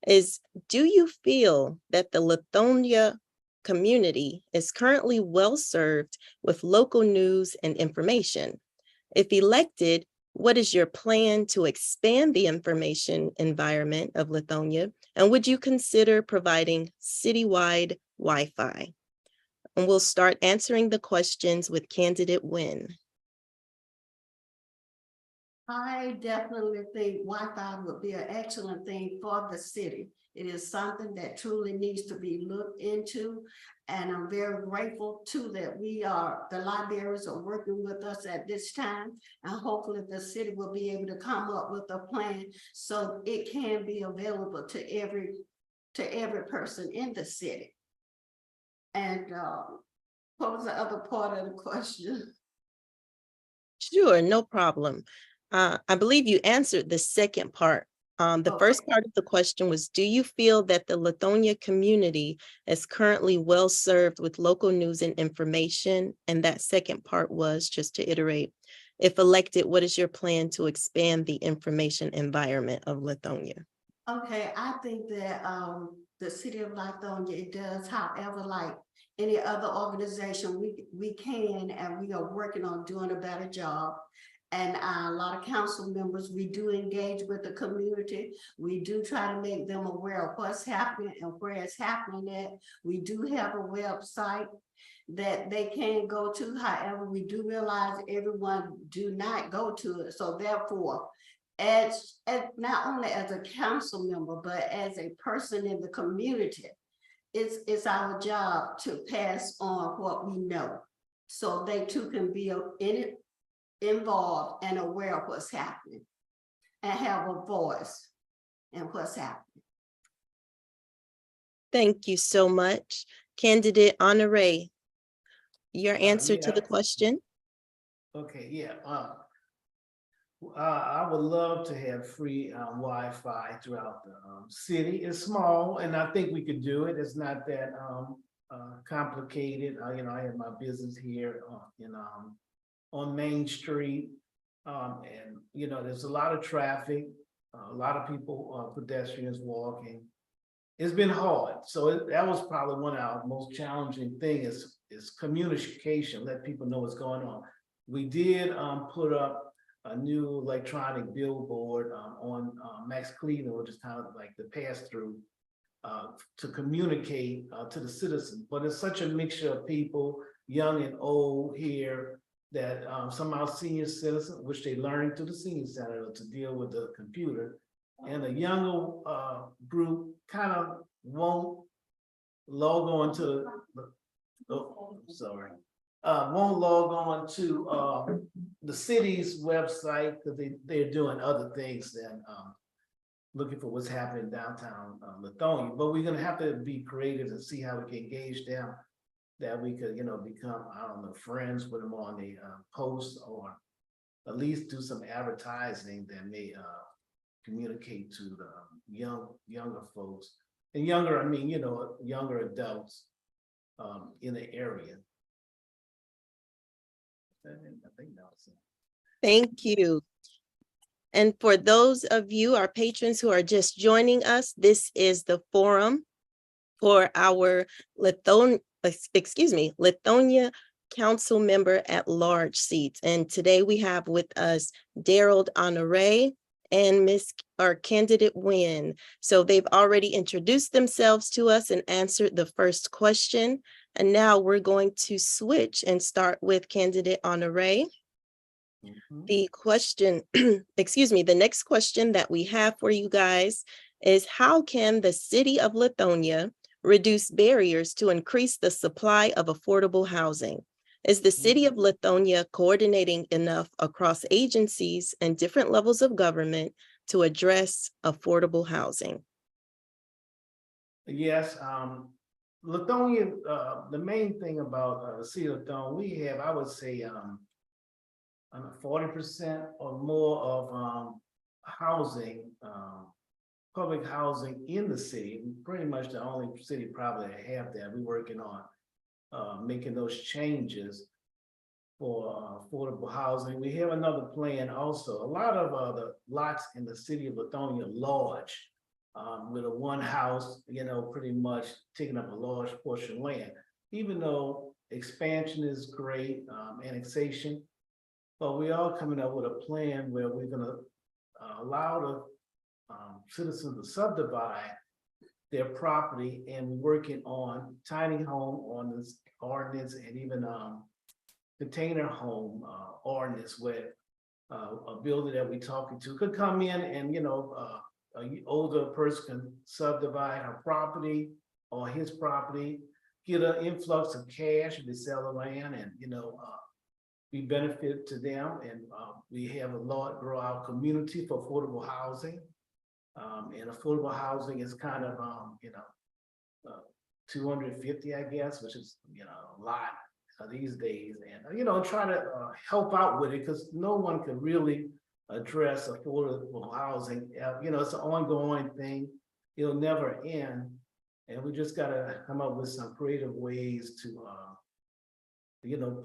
is, do you feel that the Lithonia community is currently well served with local news and information? If elected, what is your plan to expand the information environment of Lithonia? And would you consider providing citywide Wi-Fi? And we'll start answering the questions with candidate Wynn. I definitely think Wi-Fi would be an excellent thing for the city. It is something that truly needs to be looked into. And I'm very grateful too that the libraries are working with us at this time. And hopefully the city will be able to come up with a plan so it can be available to every person in the city. And what was the other part of the question? Sure, no problem. I believe you answered the second part. The first part of the question was, do you feel that the Lithonia community is currently well served with local news and information? And that second part was, just to iterate, if elected, what is your plan to expand the information environment of Lithonia? Okay, I think that the city of Lithonia, it does, however, like any other organization, we can and we are working on doing a better job. And a lot of council members, we do engage with the community. We do try to make them aware of what's happening and where it's happening at. We do have a website that they can go to. However, we do realize everyone do not go to it. So therefore, as not only as a council member, but as a person in the community, it's our job to pass on what we know so they too can be involved and aware of what's happening and have a voice in what's happening. Thank you so much. Candidate Honoré, your answer to the question? Okay, yeah. I would love to have free Wi-Fi throughout the city. It's small, and I think we could do it. It's not that complicated. I have my business here on Main Street, and there's a lot of traffic, a lot of people, pedestrians walking. It's been hard, so that was probably one of our most challenging things is communication. Let people know what's going on. We did put up a new electronic billboard on Max Cleveland, which is kind of like the pass-through to communicate to the citizens. But it's such a mixture of people, young and old here, that some of our senior citizens, which they learned through the senior center to deal with the computer, and a younger group kind of won't log on to won't log on to the city's website because they're doing other things than looking for what's happening downtown Lithonia. But we're gonna have to be creative and see how we can engage them, that we could, become, I don't know, friends with them on the post, or at least do some advertising that may communicate to the younger folks. And younger, I mean, younger adults in the area. I think that was it. Thank you. And for those of you, our patrons who are just joining us, this is the forum. for our Lithonia Council Member at Large seats. And today we have with us Daryl Honore and Candidate Wynn. So they've already introduced themselves to us and answered the first question. And now we're going to switch and start with Candidate Honore. The question, the next question that we have for you guys is, how can the city of Lithonia reduce barriers to increase the supply of affordable housing? Is the city of Lithonia coordinating enough across agencies and different levels of government to address affordable housing? Yes, Lithonia, the main thing about the city of Lithonia, we have, I would say, 40% or more of housing, public housing in the city. We're pretty much the only city probably that have that. We're working on making those changes for affordable housing. We have another plan also. A lot of the lots in the city of Lithonia are large, with a one house, pretty much taking up a large portion of land. Even though expansion is great, annexation, but we are coming up with a plan where we're gonna allow the citizens to subdivide their property, and working on tiny home ordinance and even container home ordinance, where a builder that we're talking to could come in and, an older person can subdivide her property or his property, get an influx of cash if they sell the land, and, be benefit to them. And we have a lot grow our community for affordable housing. And affordable housing is kind of, 250, I guess, which is, a lot these days. And, try to help out with it, because no one can really address affordable housing. It's an ongoing thing. It'll never end. And we just got to come up with some creative ways to,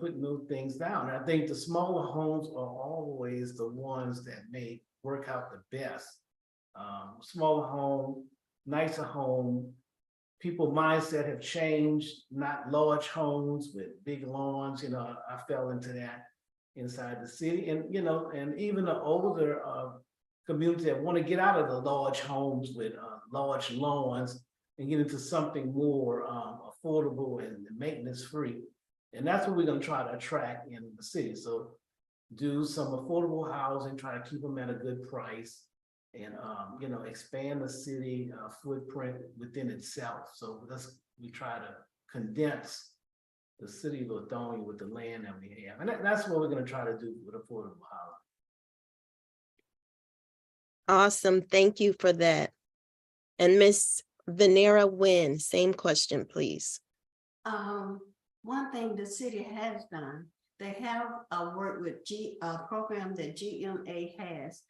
put new things down. And I think the smaller homes are always the ones that may work out the best. Smaller home, nicer home. People mindset have changed, not large homes with big lawns. I fell into that inside the city. And, and even the older community that want to get out of the large homes with large lawns and get into something more affordable and maintenance free. And that's what we're going to try to attract in the city. So do some affordable housing, try to keep them at a good price, and expand the city footprint within itself. So we try to condense the city of Lithonia with the land that we have. And that's what we're going to try to do with affordable housing. Awesome. Thank you for that. And Ms. Venera Wynn, same question, please. One thing the city has done, they have worked with a program that GMA has,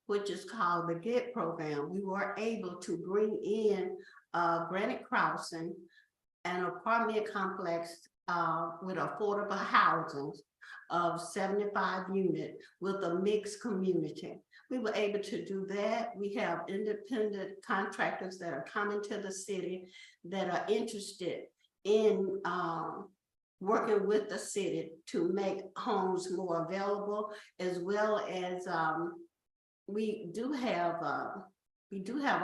which is called the GET program. We were able to bring in Granite Crossing, an apartment complex with affordable housing of 75 units with a mixed community. We were able to do that. We have independent contractors that are coming to the city that are interested in working with the city to make homes more available, as well as we do have a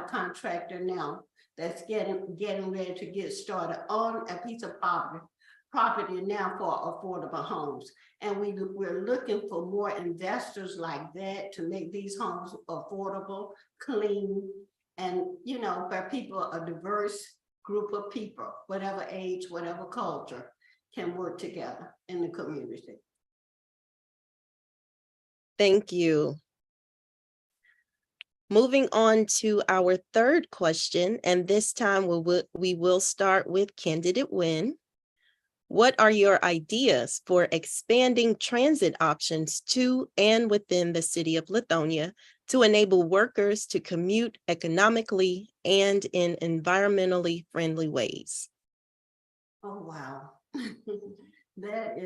contractor now that's getting ready to get started on a piece of property now for affordable homes. And we're looking for more investors like that to make these homes affordable, clean, and where people, a diverse group of people, whatever age, whatever culture, can work together in the community. Thank you. Moving on to our third question, and this time we will start with Candidate Wynn. What are your ideas for expanding transit options to and within the city of Lithonia to enable workers to commute economically and in environmentally friendly ways? Oh, wow. That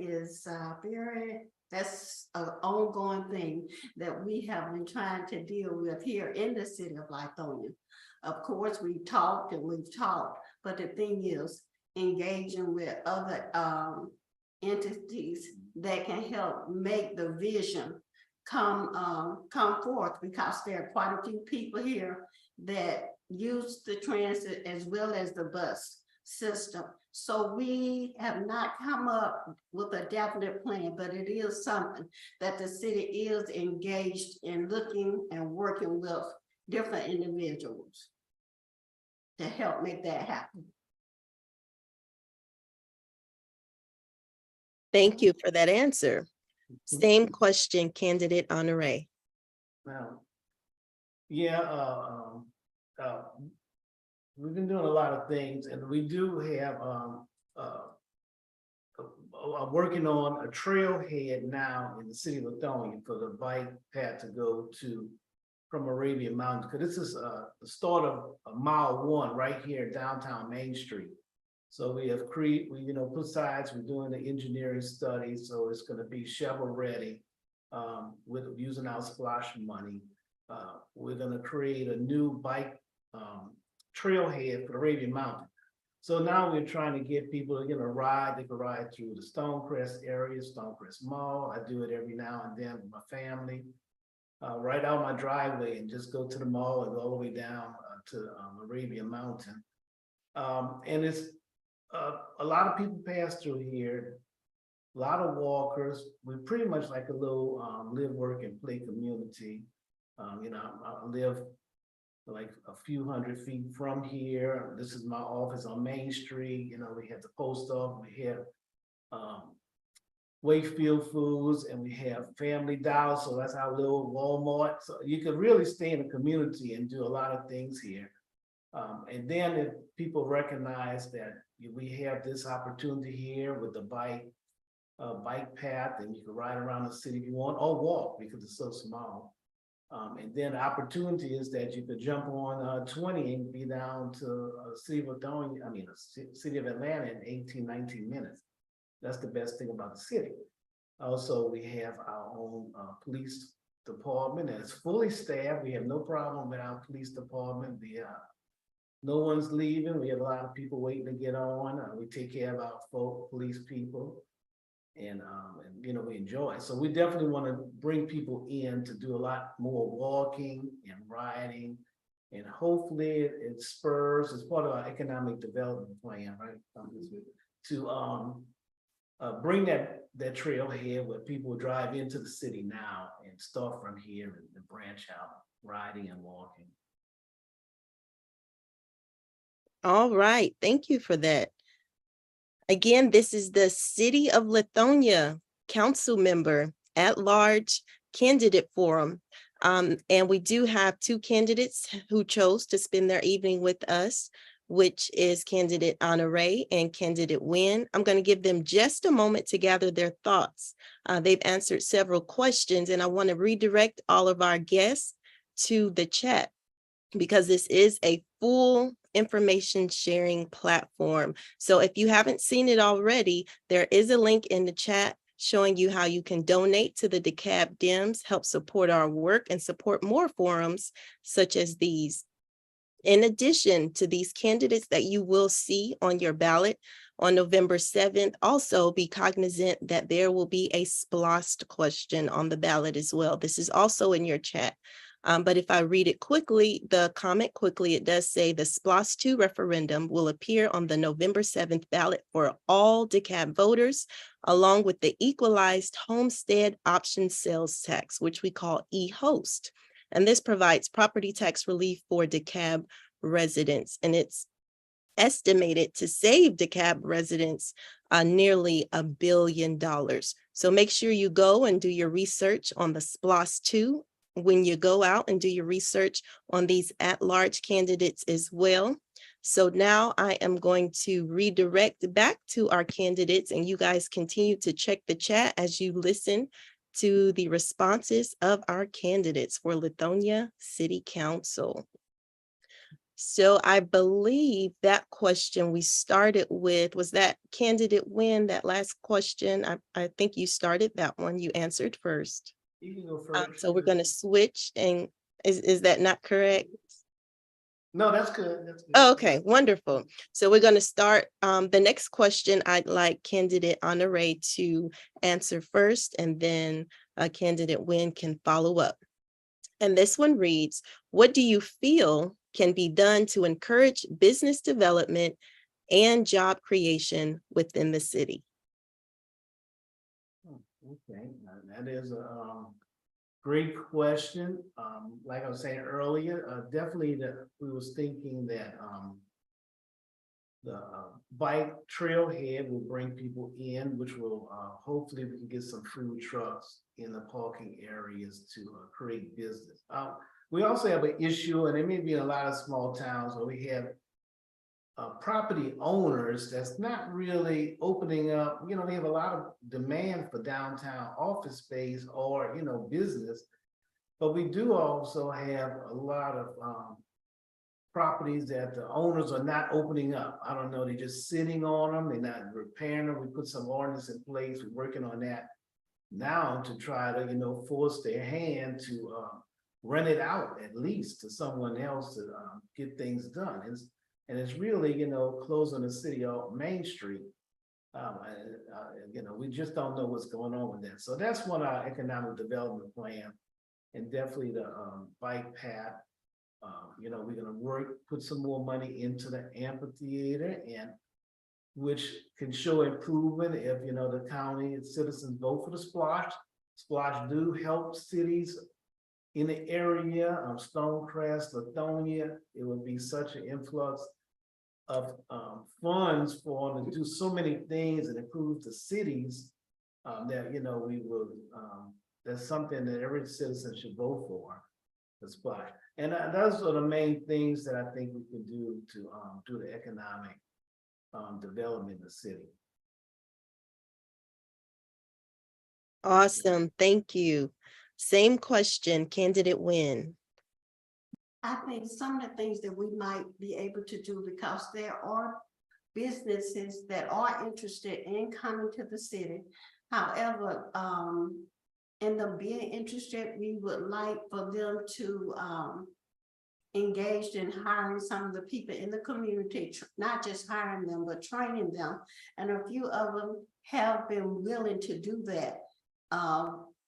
is very That's an ongoing thing that we have been trying to deal with here in the city of Lithonia. Of course, we've talked, but the thing is engaging with other entities that can help make the vision come forth, because there are quite a few people here that use the transit as well as the bus system. So we have not come up with a definite plan, but it is something that the city is engaged in looking and working with different individuals to help make that happen. Thank you for that answer. Same question, candidate Honore. Now, yeah, we've been doing a lot of things, and we do have working on a trailhead now in the city of Lithonia for the bike path to go to from Arabian Mountains, because this is the start of mile 1 right here downtown Main Street. So we have put sides, we're doing the engineering study, so it's going to be shovel ready with using our splash money. We're going to create a new bike trailhead for the Arabian Mountain. So now we're trying to get people to get a ride. They can ride through the Stonecrest area, Stonecrest Mall. I do it every now and then with my family. Right out my driveway and just go to the mall and go all the way down to Arabian Mountain. And it's a lot of people pass through here, a lot of walkers. We're pretty much like a little live, work, and play community. I live like a few hundred feet from here. This is my office on Main Street. We have the post office, we have Wakefield Foods, and we have Family Dollar. So that's our little Walmart. So you can really stay in the community and do a lot of things here. And then if people recognize that we have this opportunity here with the bike path, and you can ride around the city if you want, or walk because it's so small. And then the opportunity is that you could jump on 20 and be down to city of city of Atlanta in 18, 19 minutes. That's the best thing about the city. Also, we have our own police department that's fully staffed. We have no problem with our police department. No one's leaving. We have a lot of people waiting to get on. We take care of our police people. And we enjoy. So we definitely want to bring people in to do a lot more walking and riding, and hopefully it spurs, as part of our economic development plan, right? To bring that trailhead where people drive into the city now and start from here and branch out, riding and walking. All right, thank you for that. Again, this is the City of Lithonia Council Member at Large Candidate Forum. And we do have 2 candidates who chose to spend their evening with us, which is candidate Honore and candidate Wynn. I'm going to give them just a moment to gather their thoughts. They've answered several questions, and I want to redirect all of our guests to the chat, because this is a full information sharing platform. So if you haven't seen it already, there is a link in the chat showing you how you can donate to the DeKalb Dems, help support our work, and support more forums such as these. In addition to these candidates that you will see on your ballot on November 7th, also be cognizant that there will be a SPLOST question on the ballot as well. This is also in your chat. But if I read it quickly, the comment quickly, it does say the SPLOST 2 referendum will appear on the November 7th ballot for all DeKalb voters, along with the equalized homestead option sales tax, which we call e-host. And this provides property tax relief for DeKalb residents. And it's estimated to save DeKalb residents nearly $1 billion. So make sure you go and do your research on the SPLOST 2 when you go out and do your research on these at-large candidates as well. So now I am going to redirect back to our candidates, and you guys continue to check the chat as you listen to the responses of our candidates for Lithonia City Council. So I believe that question we started with, was that candidate win, that last question? I think you started that one. You answered first. You can go first. So we're going to switch, and is that not correct? No, that's good. That's good. Oh, okay, wonderful. So we're going to start the next question. I'd like candidate Honore to answer first, and then candidate Wynn can follow up. And this one reads, what do you feel can be done to encourage business development and job creation within the city? Okay, that is a great question. Like I was saying earlier, definitely we was thinking that the bike trailhead will bring people in, which will hopefully we can get some food trucks in the parking areas to create business. We also have an issue, and it may be in a lot of small towns where we have property owners that's not really opening up. You know, they have a lot of demand for downtown office space or, you know, business, but we do also have a lot of properties that the owners are not opening up. I don't know, they're just sitting on them, they're not repairing them. We put some ordinance in place, we're working on that now to try to, you know, force their hand to rent it out at least to someone else to get things done. And it's really, you know, closing the city off Main Street. You know, we just don't know what's going on with that. So that's one of our economic development plan, and definitely the bike path. You know, we're gonna put some more money into the amphitheater, and which can show improvement if, you know, the county and citizens vote for the Splosh. Splosh do help cities in the area of Stonecrest, Lithonia. It would be such an influx of funds for them to do so many things and improve the cities that, you know, we will, that's something that every citizen should vote for, the Splosh. And those are the main things that I think we can do to do the economic development in the city. Awesome, thank you. Same question, candidate Wynn. I think some of the things that we might be able to do, because there are businesses that are interested in coming to the city. However, in them being interested, we would like for them to engage in hiring some of the people in the community, not just hiring them, but training them. And a few of them have been willing to do that,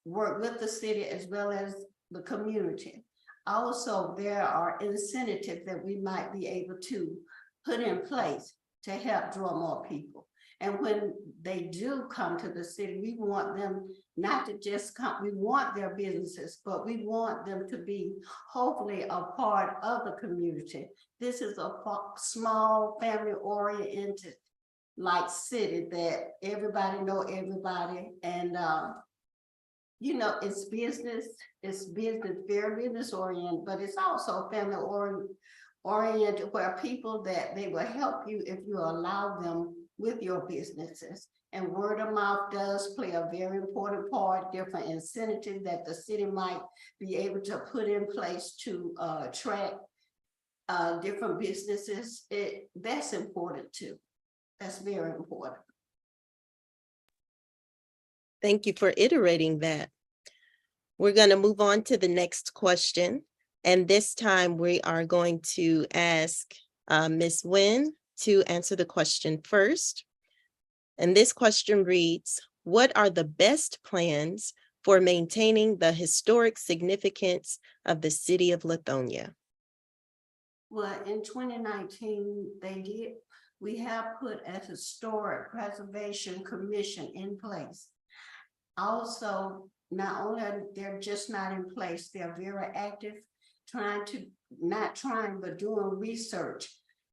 work with the city as well as the community. Also, there are incentives that we might be able to put in place to help draw more people. And when they do come to the city, we want them not to just come, we want their businesses, but we want them to be hopefully a part of the community. This is a small family-oriented like city that everybody know everybody, and you know, it's business, very business oriented, but it's also family oriented, where people that they will help you if you allow them with your businesses. And word of mouth does play a very important part, different incentives that the city might be able to put in place to attract different businesses. That's important too. That's very important. Thank you for iterating that. We're going to move on to the next question. And this time we are going to ask Ms. Wynn to answer the question first. And this question reads, what are the best plans for maintaining the historic significance of the city of Lithonia? Well, in 2019, we have put a historic preservation commission in place. Also, not only are they're just not in place, they're very active, but doing research,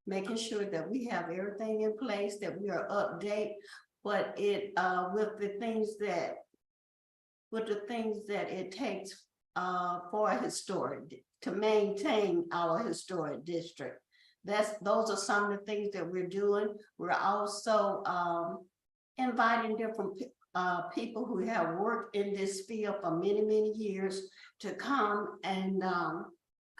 making sure that we have everything in place, that we are update, but with the things that it takes for a historic, to maintain our historic district. Those are some of the things that we're doing. We're also inviting different people who have worked in this field for many, many years to come and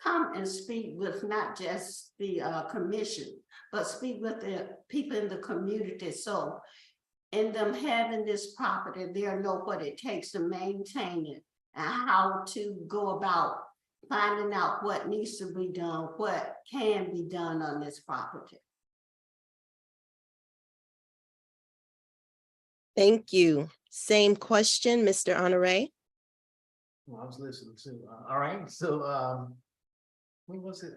come and speak with not just the commission, but speak with the people in the community. So in them having this property, they'll know what it takes to maintain it and how to go about finding out what needs to be done, what can be done on this property. Thank you. Same question, Mr. Honore. Well, I was listening to, all right, so, when was it?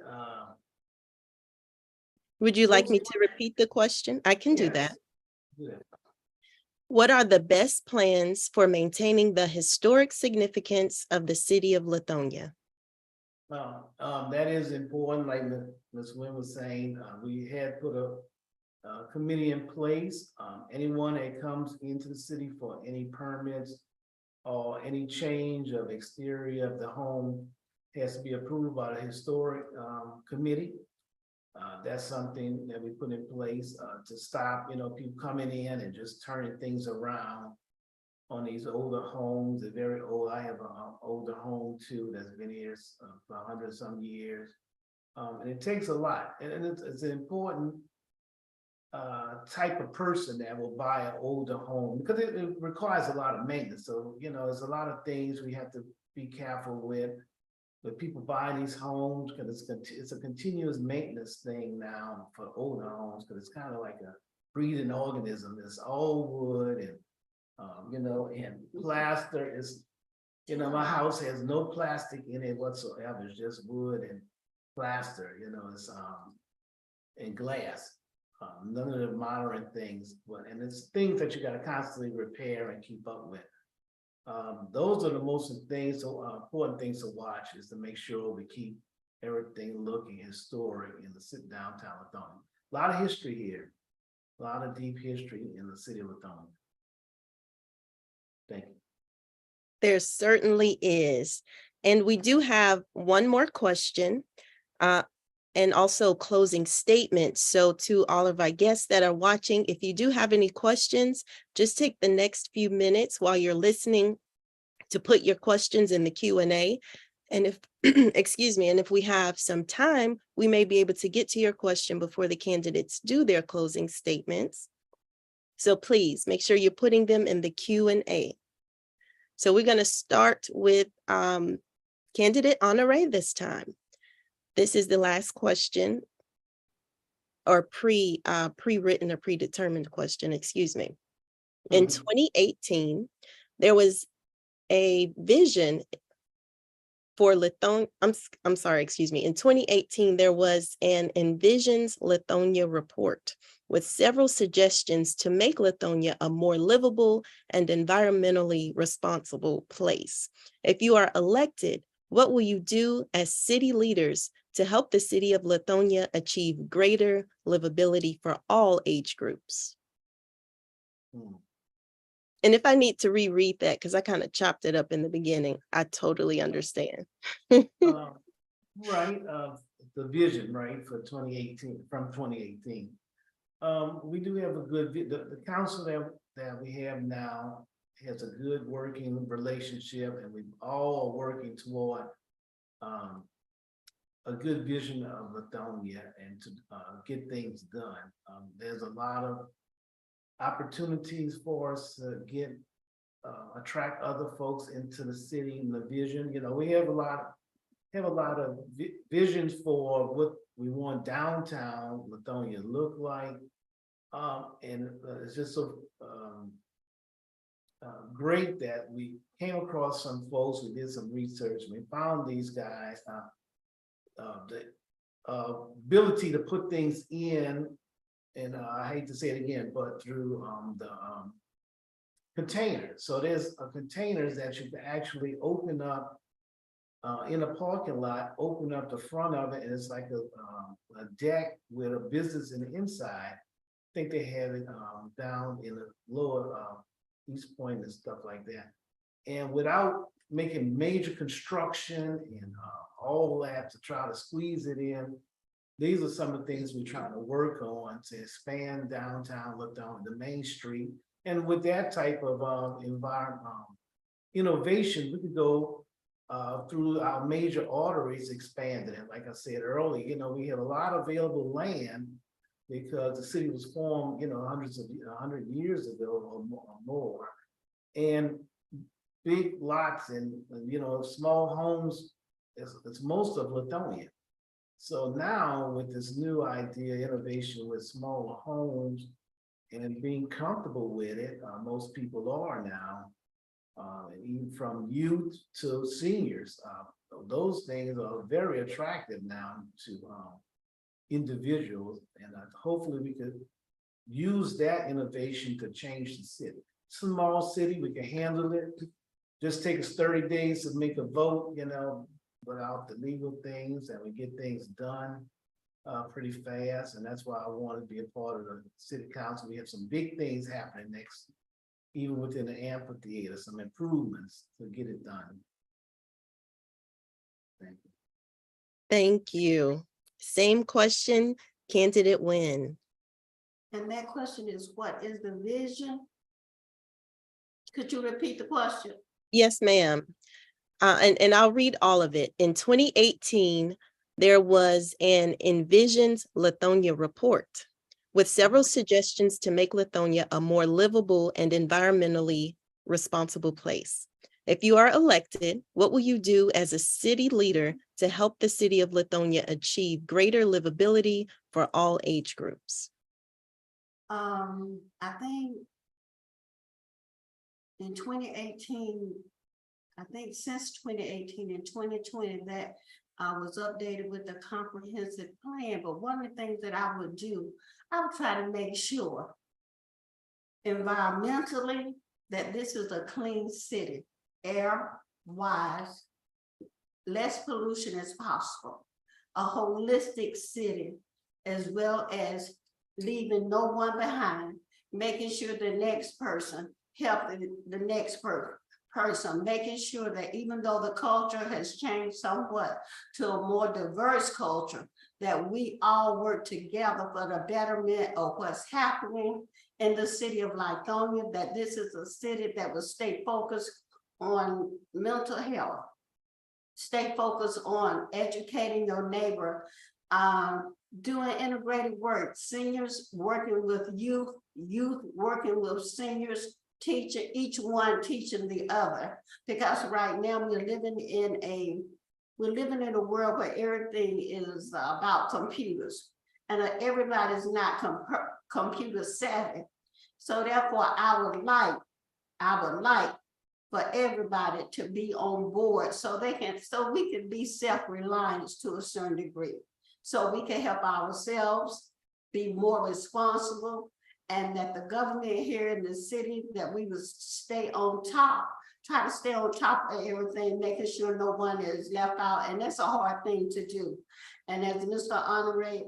Would you like me to repeat the question? I can do Yes. that. Yeah. What are the best plans for maintaining the historic significance of the city of Lithonia? Well, that is important, like Ms. Wynn was saying, we had put a committee in place. Anyone that comes into the city for any permits or any change of exterior of the home has to be approved by the historic committee. That's something that we put in place to stop, people coming in and just turning things around on these older homes. They're very old. I have an older home too that's been here for 100 some years. And it takes a lot, and it's an important type of person that will buy an older home because it requires a lot of maintenance. So, there's a lot of things we have to be careful with people buying these homes, because it's a continuous maintenance thing now for older homes, because it's kind of like a breathing organism. It's all wood and and plaster is, my house has no plastic in it whatsoever. It's just wood and plaster, it's and glass. None of the modern things, and it's things that you got to constantly repair and keep up with. Those are the most important things to watch, is to make sure we keep everything looking historic in the downtown Lithonia. A lot of history here, a lot of deep history in the city of Lithonia. Thank you. There certainly is. And we do have one more question and also closing statements. So to all of our guests that are watching, if you do have any questions, just take the next few minutes while you're listening to put your questions in the Q&A. And if, excuse me, and if we have some time, we may be able to get to your question before the candidates do their closing statements. So please make sure you're putting them in the Q&A. So we're going to start with candidate Honore this time. This is the last question, or pre-written or predetermined question, excuse me. In 2018, there was a vision for Lithonia. I'm sorry, excuse me. In 2018, there was an Envisions Lithonia report with several suggestions to make Lithonia a more livable and environmentally responsible place. If you are elected, what will you do as city leaders to help the city of Lithonia achieve greater livability for all age groups? And if I need to reread that, because I kind of chopped it up in the beginning, I totally understand. Right, the vision, right, for 2018, from 2018. We do have a good, the council that we have now has a good working relationship, and we all are working toward a good vision of Lithonia and to get things done. There's a lot of opportunities for us to attract other folks into the city and the vision. We have a lot of visions for what we want downtown Lithonia to look like. And it's just so great that we came across some folks. We did some research and we found these guys, the ability to put things in, and I hate to say it again, but through the containers. So there's containers that you can actually open up in a parking lot, open up the front of it, and it's like a deck with a business in the inside. I think they have it down in the lower East Point and stuff like that. And without making major construction and all that to try to squeeze it in, these are some of the things we're trying to work on to expand downtown Lithonia, the main street. And with that type of environment, innovation, we could go through our major arteries expanded. And like I said earlier, we have a lot of available land because the city was formed, 100 years ago or more. And big lots and, small homes, it's most of Lithonia. So now with this new idea, innovation with smaller homes and being comfortable with it, most people are now, even from youth to seniors. Those things are very attractive now to individuals, and hopefully we could use that innovation to change the city. Small city, we can handle it. Just take us 30 days to make a vote, without the legal things, and we get things done pretty fast. And that's why I want to be a part of the city council. We have some big things happening next, even within the amphitheater, some improvements to get it done. Thank you. Thank you. Same question, candidate Nguyen. And that question is, what is the vision? Could you repeat the question? Yes, ma'am. And I'll read all of it. In 2018, there was an Envisions Lithonia report with several suggestions to make Lithonia a more livable and environmentally responsible place. If you are elected, what will you do as a city leader to help the city of Lithonia achieve greater livability for all age groups? I think in 2018, I think since 2018 and 2020 that I was updated with the comprehensive plan. But one of the things that I would do, I would try to make sure environmentally that this is a clean city, air wise, less pollution as possible, a holistic city, as well as leaving no one behind, making sure the next person helping the next person, making sure that even though the culture has changed somewhat to a more diverse culture, that we all work together for the betterment of what's happening in the city of Lithonia, that this is a city that will stay focused on mental health, stay focused on educating your neighbor, doing integrated work, seniors working with youth, youth working with seniors, teaching, each one teaching the other. Because right now we're living in a world where everything is about computers, and everybody's not computer savvy. So therefore, I would like for everybody to be on board so we can be self-reliant to a certain degree. So we can help ourselves be more responsible, and that the government here in the city, that we would stay on top, try to stay on top of everything, making sure no one is left out. And that's a hard thing to do. And as Mr. Honoré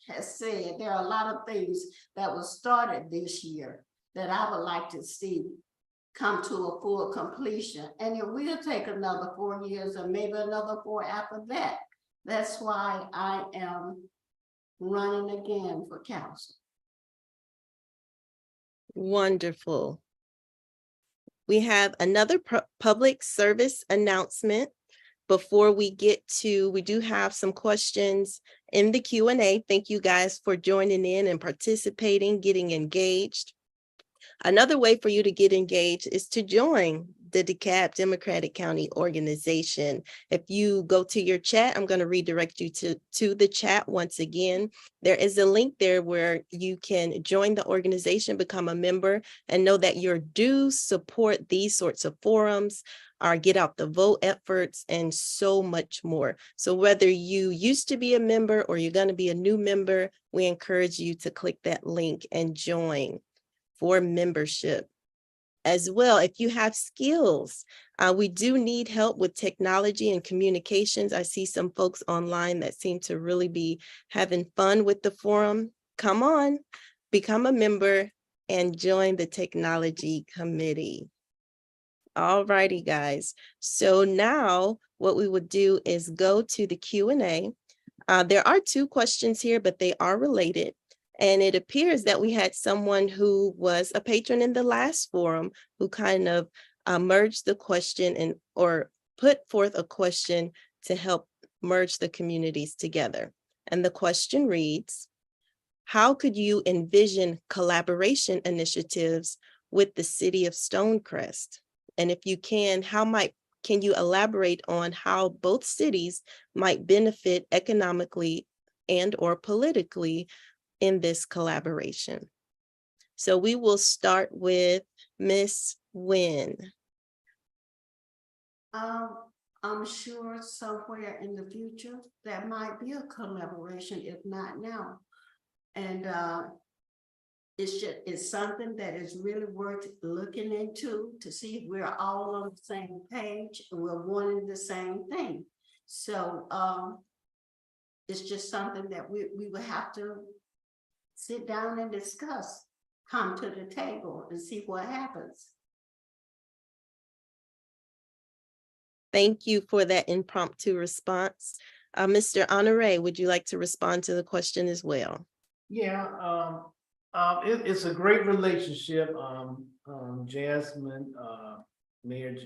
has said, there are a lot of things that were started this year that I would like to see come to a full completion. And it will take another 4 years or maybe another 4 after that. That's why I am running again for council. Wonderful. We have another public service announcement. Before we we do have some questions in the Q&A. Thank you guys for joining in and participating, getting engaged. Another way for you to get engaged is to join the DeKalb Democratic County organization. If you go to your chat, I'm going to redirect you to the chat once again. There is a link there where you can join the organization, become a member, and know that you do support these sorts of forums, our get out the vote efforts, and so much more. So whether you used to be a member or you're going to be a new member, we encourage you to click that link and join for membership. As well, if you have skills, we do need help with technology and communications. I see some folks online that seem to really be having fun with the forum. Come on, become a member and join the technology committee. All righty, guys. So now what we would do is go to the Q&A. There are 2 questions here, but they are related. And it appears that we had someone who was a patron in the last forum who kind of merged the question or put forth a question to help merge the communities together. And the question reads, how could you envision collaboration initiatives with the city of Stonecrest? And if you can, can you elaborate on how both cities might benefit economically and or politically in this collaboration? So we will start with Ms. Nguyen. I'm sure somewhere in the future, there might be a collaboration, if not now. And it's something that is really worth looking into to see if we're all on the same page and we're wanting the same thing. So it's just something that we would have to sit down and discuss, come to the table and see what happens. Thank you for that impromptu response. Mr. Honore, would you like to respond to the question as well? Yeah, it's a great relationship. Jasmine, Mayor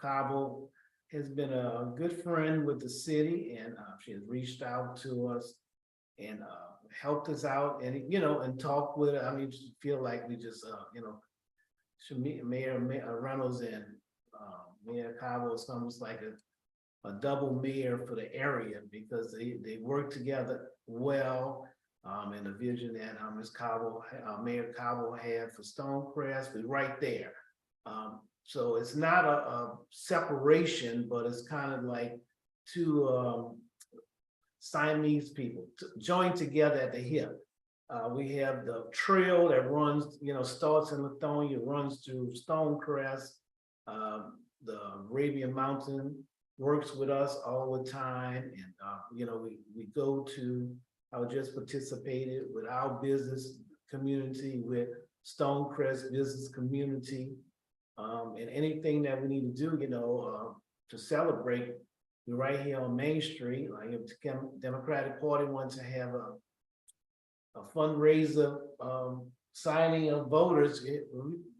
Cabo has been a good friend with the city, and she has reached out to us and helped us out, and and talked with. I mean, feel like we just should meet Mayor Reynolds and Mayor Cabo is almost like a double mayor for the area, because they work together well. And the vision that Ms. Cabo, Mayor Cabo had for Stonecrest, we're right there. So it's not a separation, but it's kind of like two Siamese people joined together at the hip. We have the trail that runs, starts in Lithonia, runs through Stonecrest. The Arabian Mountain works with us all the time, and we go to. I just participated with our business community, with Stonecrest business community, and anything that we need to do, to celebrate. We're right here on Main Street. Like if the Democratic Party wants to have a fundraiser signing of voters,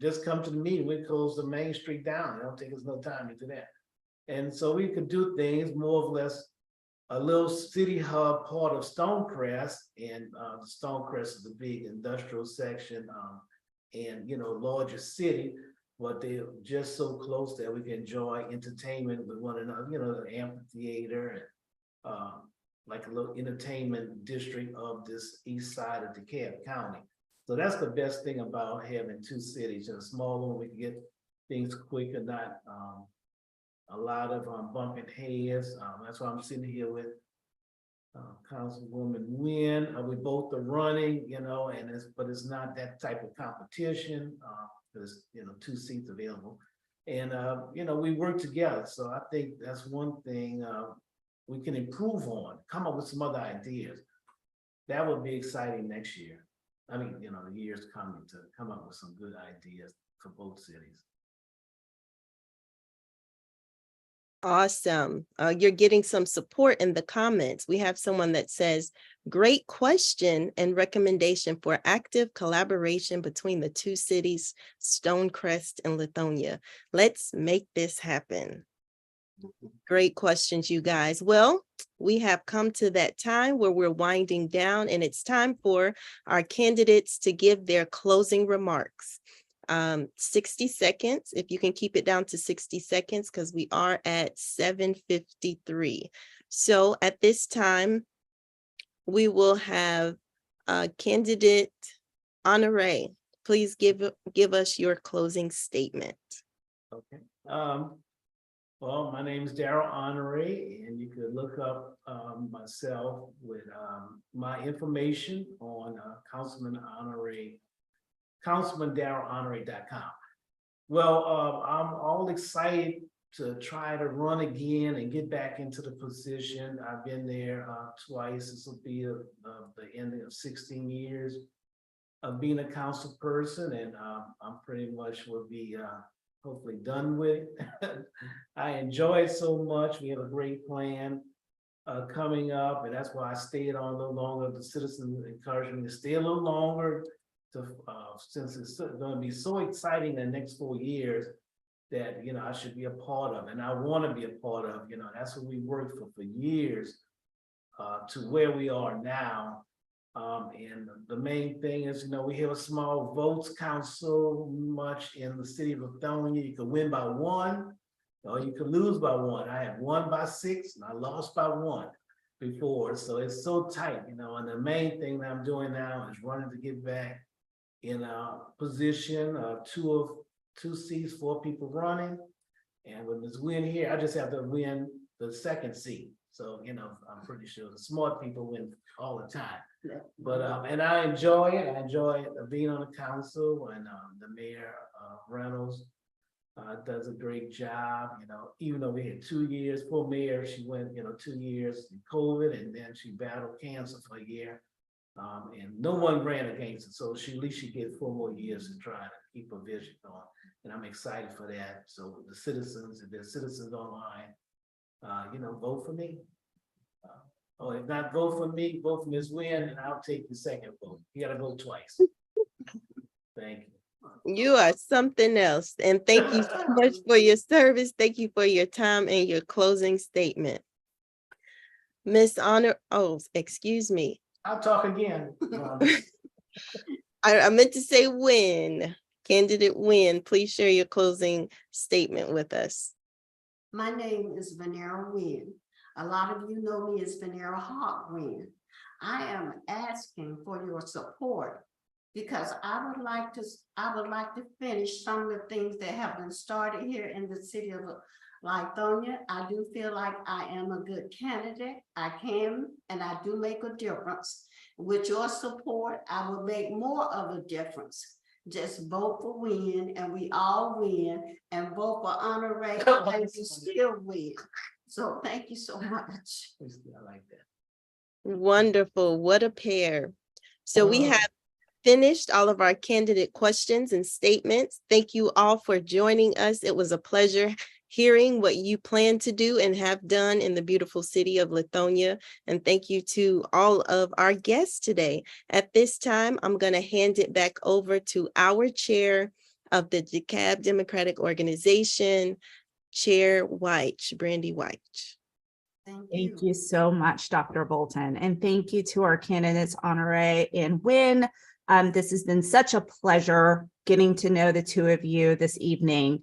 just come to the meeting. We close the Main Street down. It don't take us no time to do that. And so we could do things more or less a little city hub part of Stonecrest, and the Stonecrest is a big industrial section, and larger city, but they're just so close that we can enjoy entertainment with one another. The amphitheater, and like a little entertainment district of this east side of DeKalb County. So that's the best thing about having two cities. In a small one, we can get things quicker, not a lot of bumping heads. That's why I'm sitting here with Councilwoman Nguyen. We both are running, but it's not that type of competition. There's two seats available, and we work together. So I think that's one thing we can improve on. Come up with some other ideas. That would be exciting next year. I mean, the years coming, to come up with some good ideas for both cities. Awesome. You're getting some support in the comments. We have someone that says, great question and recommendation for active collaboration between the two cities, Stonecrest and Lithonia. Let's make this happen. Great questions, you guys. Well, we have come to that time where we're winding down, and it's time for our candidates to give their closing remarks. 60 seconds, if you can keep it down to 60 seconds, because we are at 7:53. So at this time, we will have candidate Honore. Please give us your closing statement. Okay. Well, my name is Darryl Honore, and you could look up myself with my information on Councilman Honore. CouncilmanDarrylHonore.com. Well, I'm all excited to try to run again and get back into the position. I've been there twice. This will be the ending of 16 years of being a council person, and I'm pretty much will be hopefully done with it. I enjoy it so much. We have a great plan coming up, and that's why I stayed on a little longer. The citizens encouraged me to stay a little longer, since it's going to be so exciting in the next 4 years. that, I should be a part of, and I want to be a part of. That's what we worked for years to where we are now. And the main thing is, we have a small votes count so much in the city of Lithonia. You can win by 1, or you can lose by 1. I have won by 6, and I lost by 1 before. So it's so tight, and the main thing that I'm doing now is running to get back in a position of 2 seats, 4 people running. And with this win here, I just have to win the 2nd seat. So, I'm pretty sure the smart people win all the time. But, and I enjoy it. I enjoy being on the council, and the mayor, Reynolds, does a great job, even though we had 2 years, poor mayor, she went, 2 years in COVID, and then she battled cancer for a year. And no one ran against it. So at least she gets 4 more years to try to keep her vision going. And I'm excited for that. So the citizens, if there's citizens online, vote for me. Or if not vote for me, vote for Ms. Wynn, and I'll take the 2nd vote. You gotta vote twice. Thank you. You are something else. And thank you so much for your service. Thank you for your time and your closing statement. Miss Honor, excuse me. I'll talk again. I meant to say Wynn. Candidate Wynn, please share your closing statement with us. My name is Vanera Wynn. A lot of you know me as Vanera Hawk Wynn. I am asking for your support because I would like to finish some of the things that have been started here in the city of Lithonia. I do feel like I am a good candidate. I can, and I do make a difference. With your support, I will make more of a difference. Just vote for Win, and we all win, and vote for Honor, and you still win. So thank you so much. I like that. Wonderful. What a pair. So we have finished all of our candidate questions and statements. Thank you all for joining us. It was a pleasure hearing what you plan to do and have done in the beautiful city of Lithonia. And thank you to all of our guests today. At this time, I'm going to hand it back over to our chair of the DeKalb Democratic Organization, Chair White, Brandy White. Thank you so much, Dr. Bolton. And thank you to our candidates, Honore and Wynn. This has been such a pleasure getting to know the two of you this evening.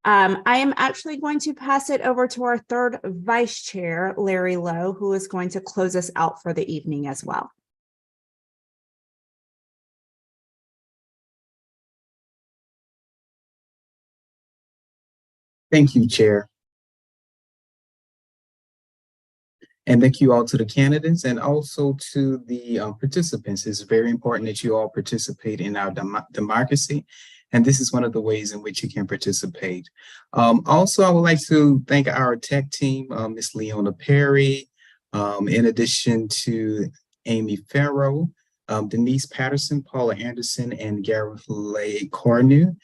I am actually going to pass it over to our third vice chair, Larry Lowe, who is going to close us out for the evening as well. Thank you, Chair. And thank you all to the candidates and also to the participants. It's very important that you all participate in our democracy. And this is one of the ways in which you can participate. Also, I would like to thank our tech team, Ms. Leona Perry, in addition to Amy Farrow, Denise Patterson, Paula Anderson, and Gareth Lay Cornu.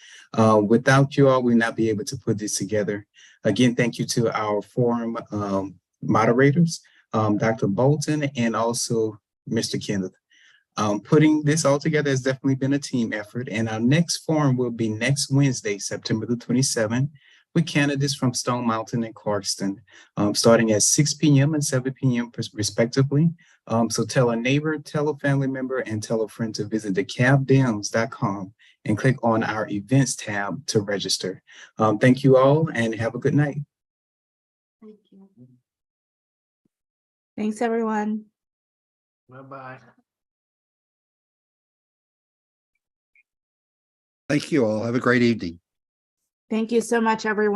Without you all, we'd not be able to put this together. Again, thank you to our forum moderators, Dr. Bolton, and also Mr. Kenneth. Putting this all together has definitely been a team effort, and our next forum will be next Wednesday, September the 27th, with candidates from Stone Mountain and Clarkston, starting at 6 p.m. and 7 p.m. respectively. So tell a neighbor, tell a family member, and tell a friend to visit decabdems.com and click on our events tab to register. Thank you all and have a good night. Thank you. Thanks, everyone. Bye-bye. Thank you all. Have a great evening. Thank you so much, everyone.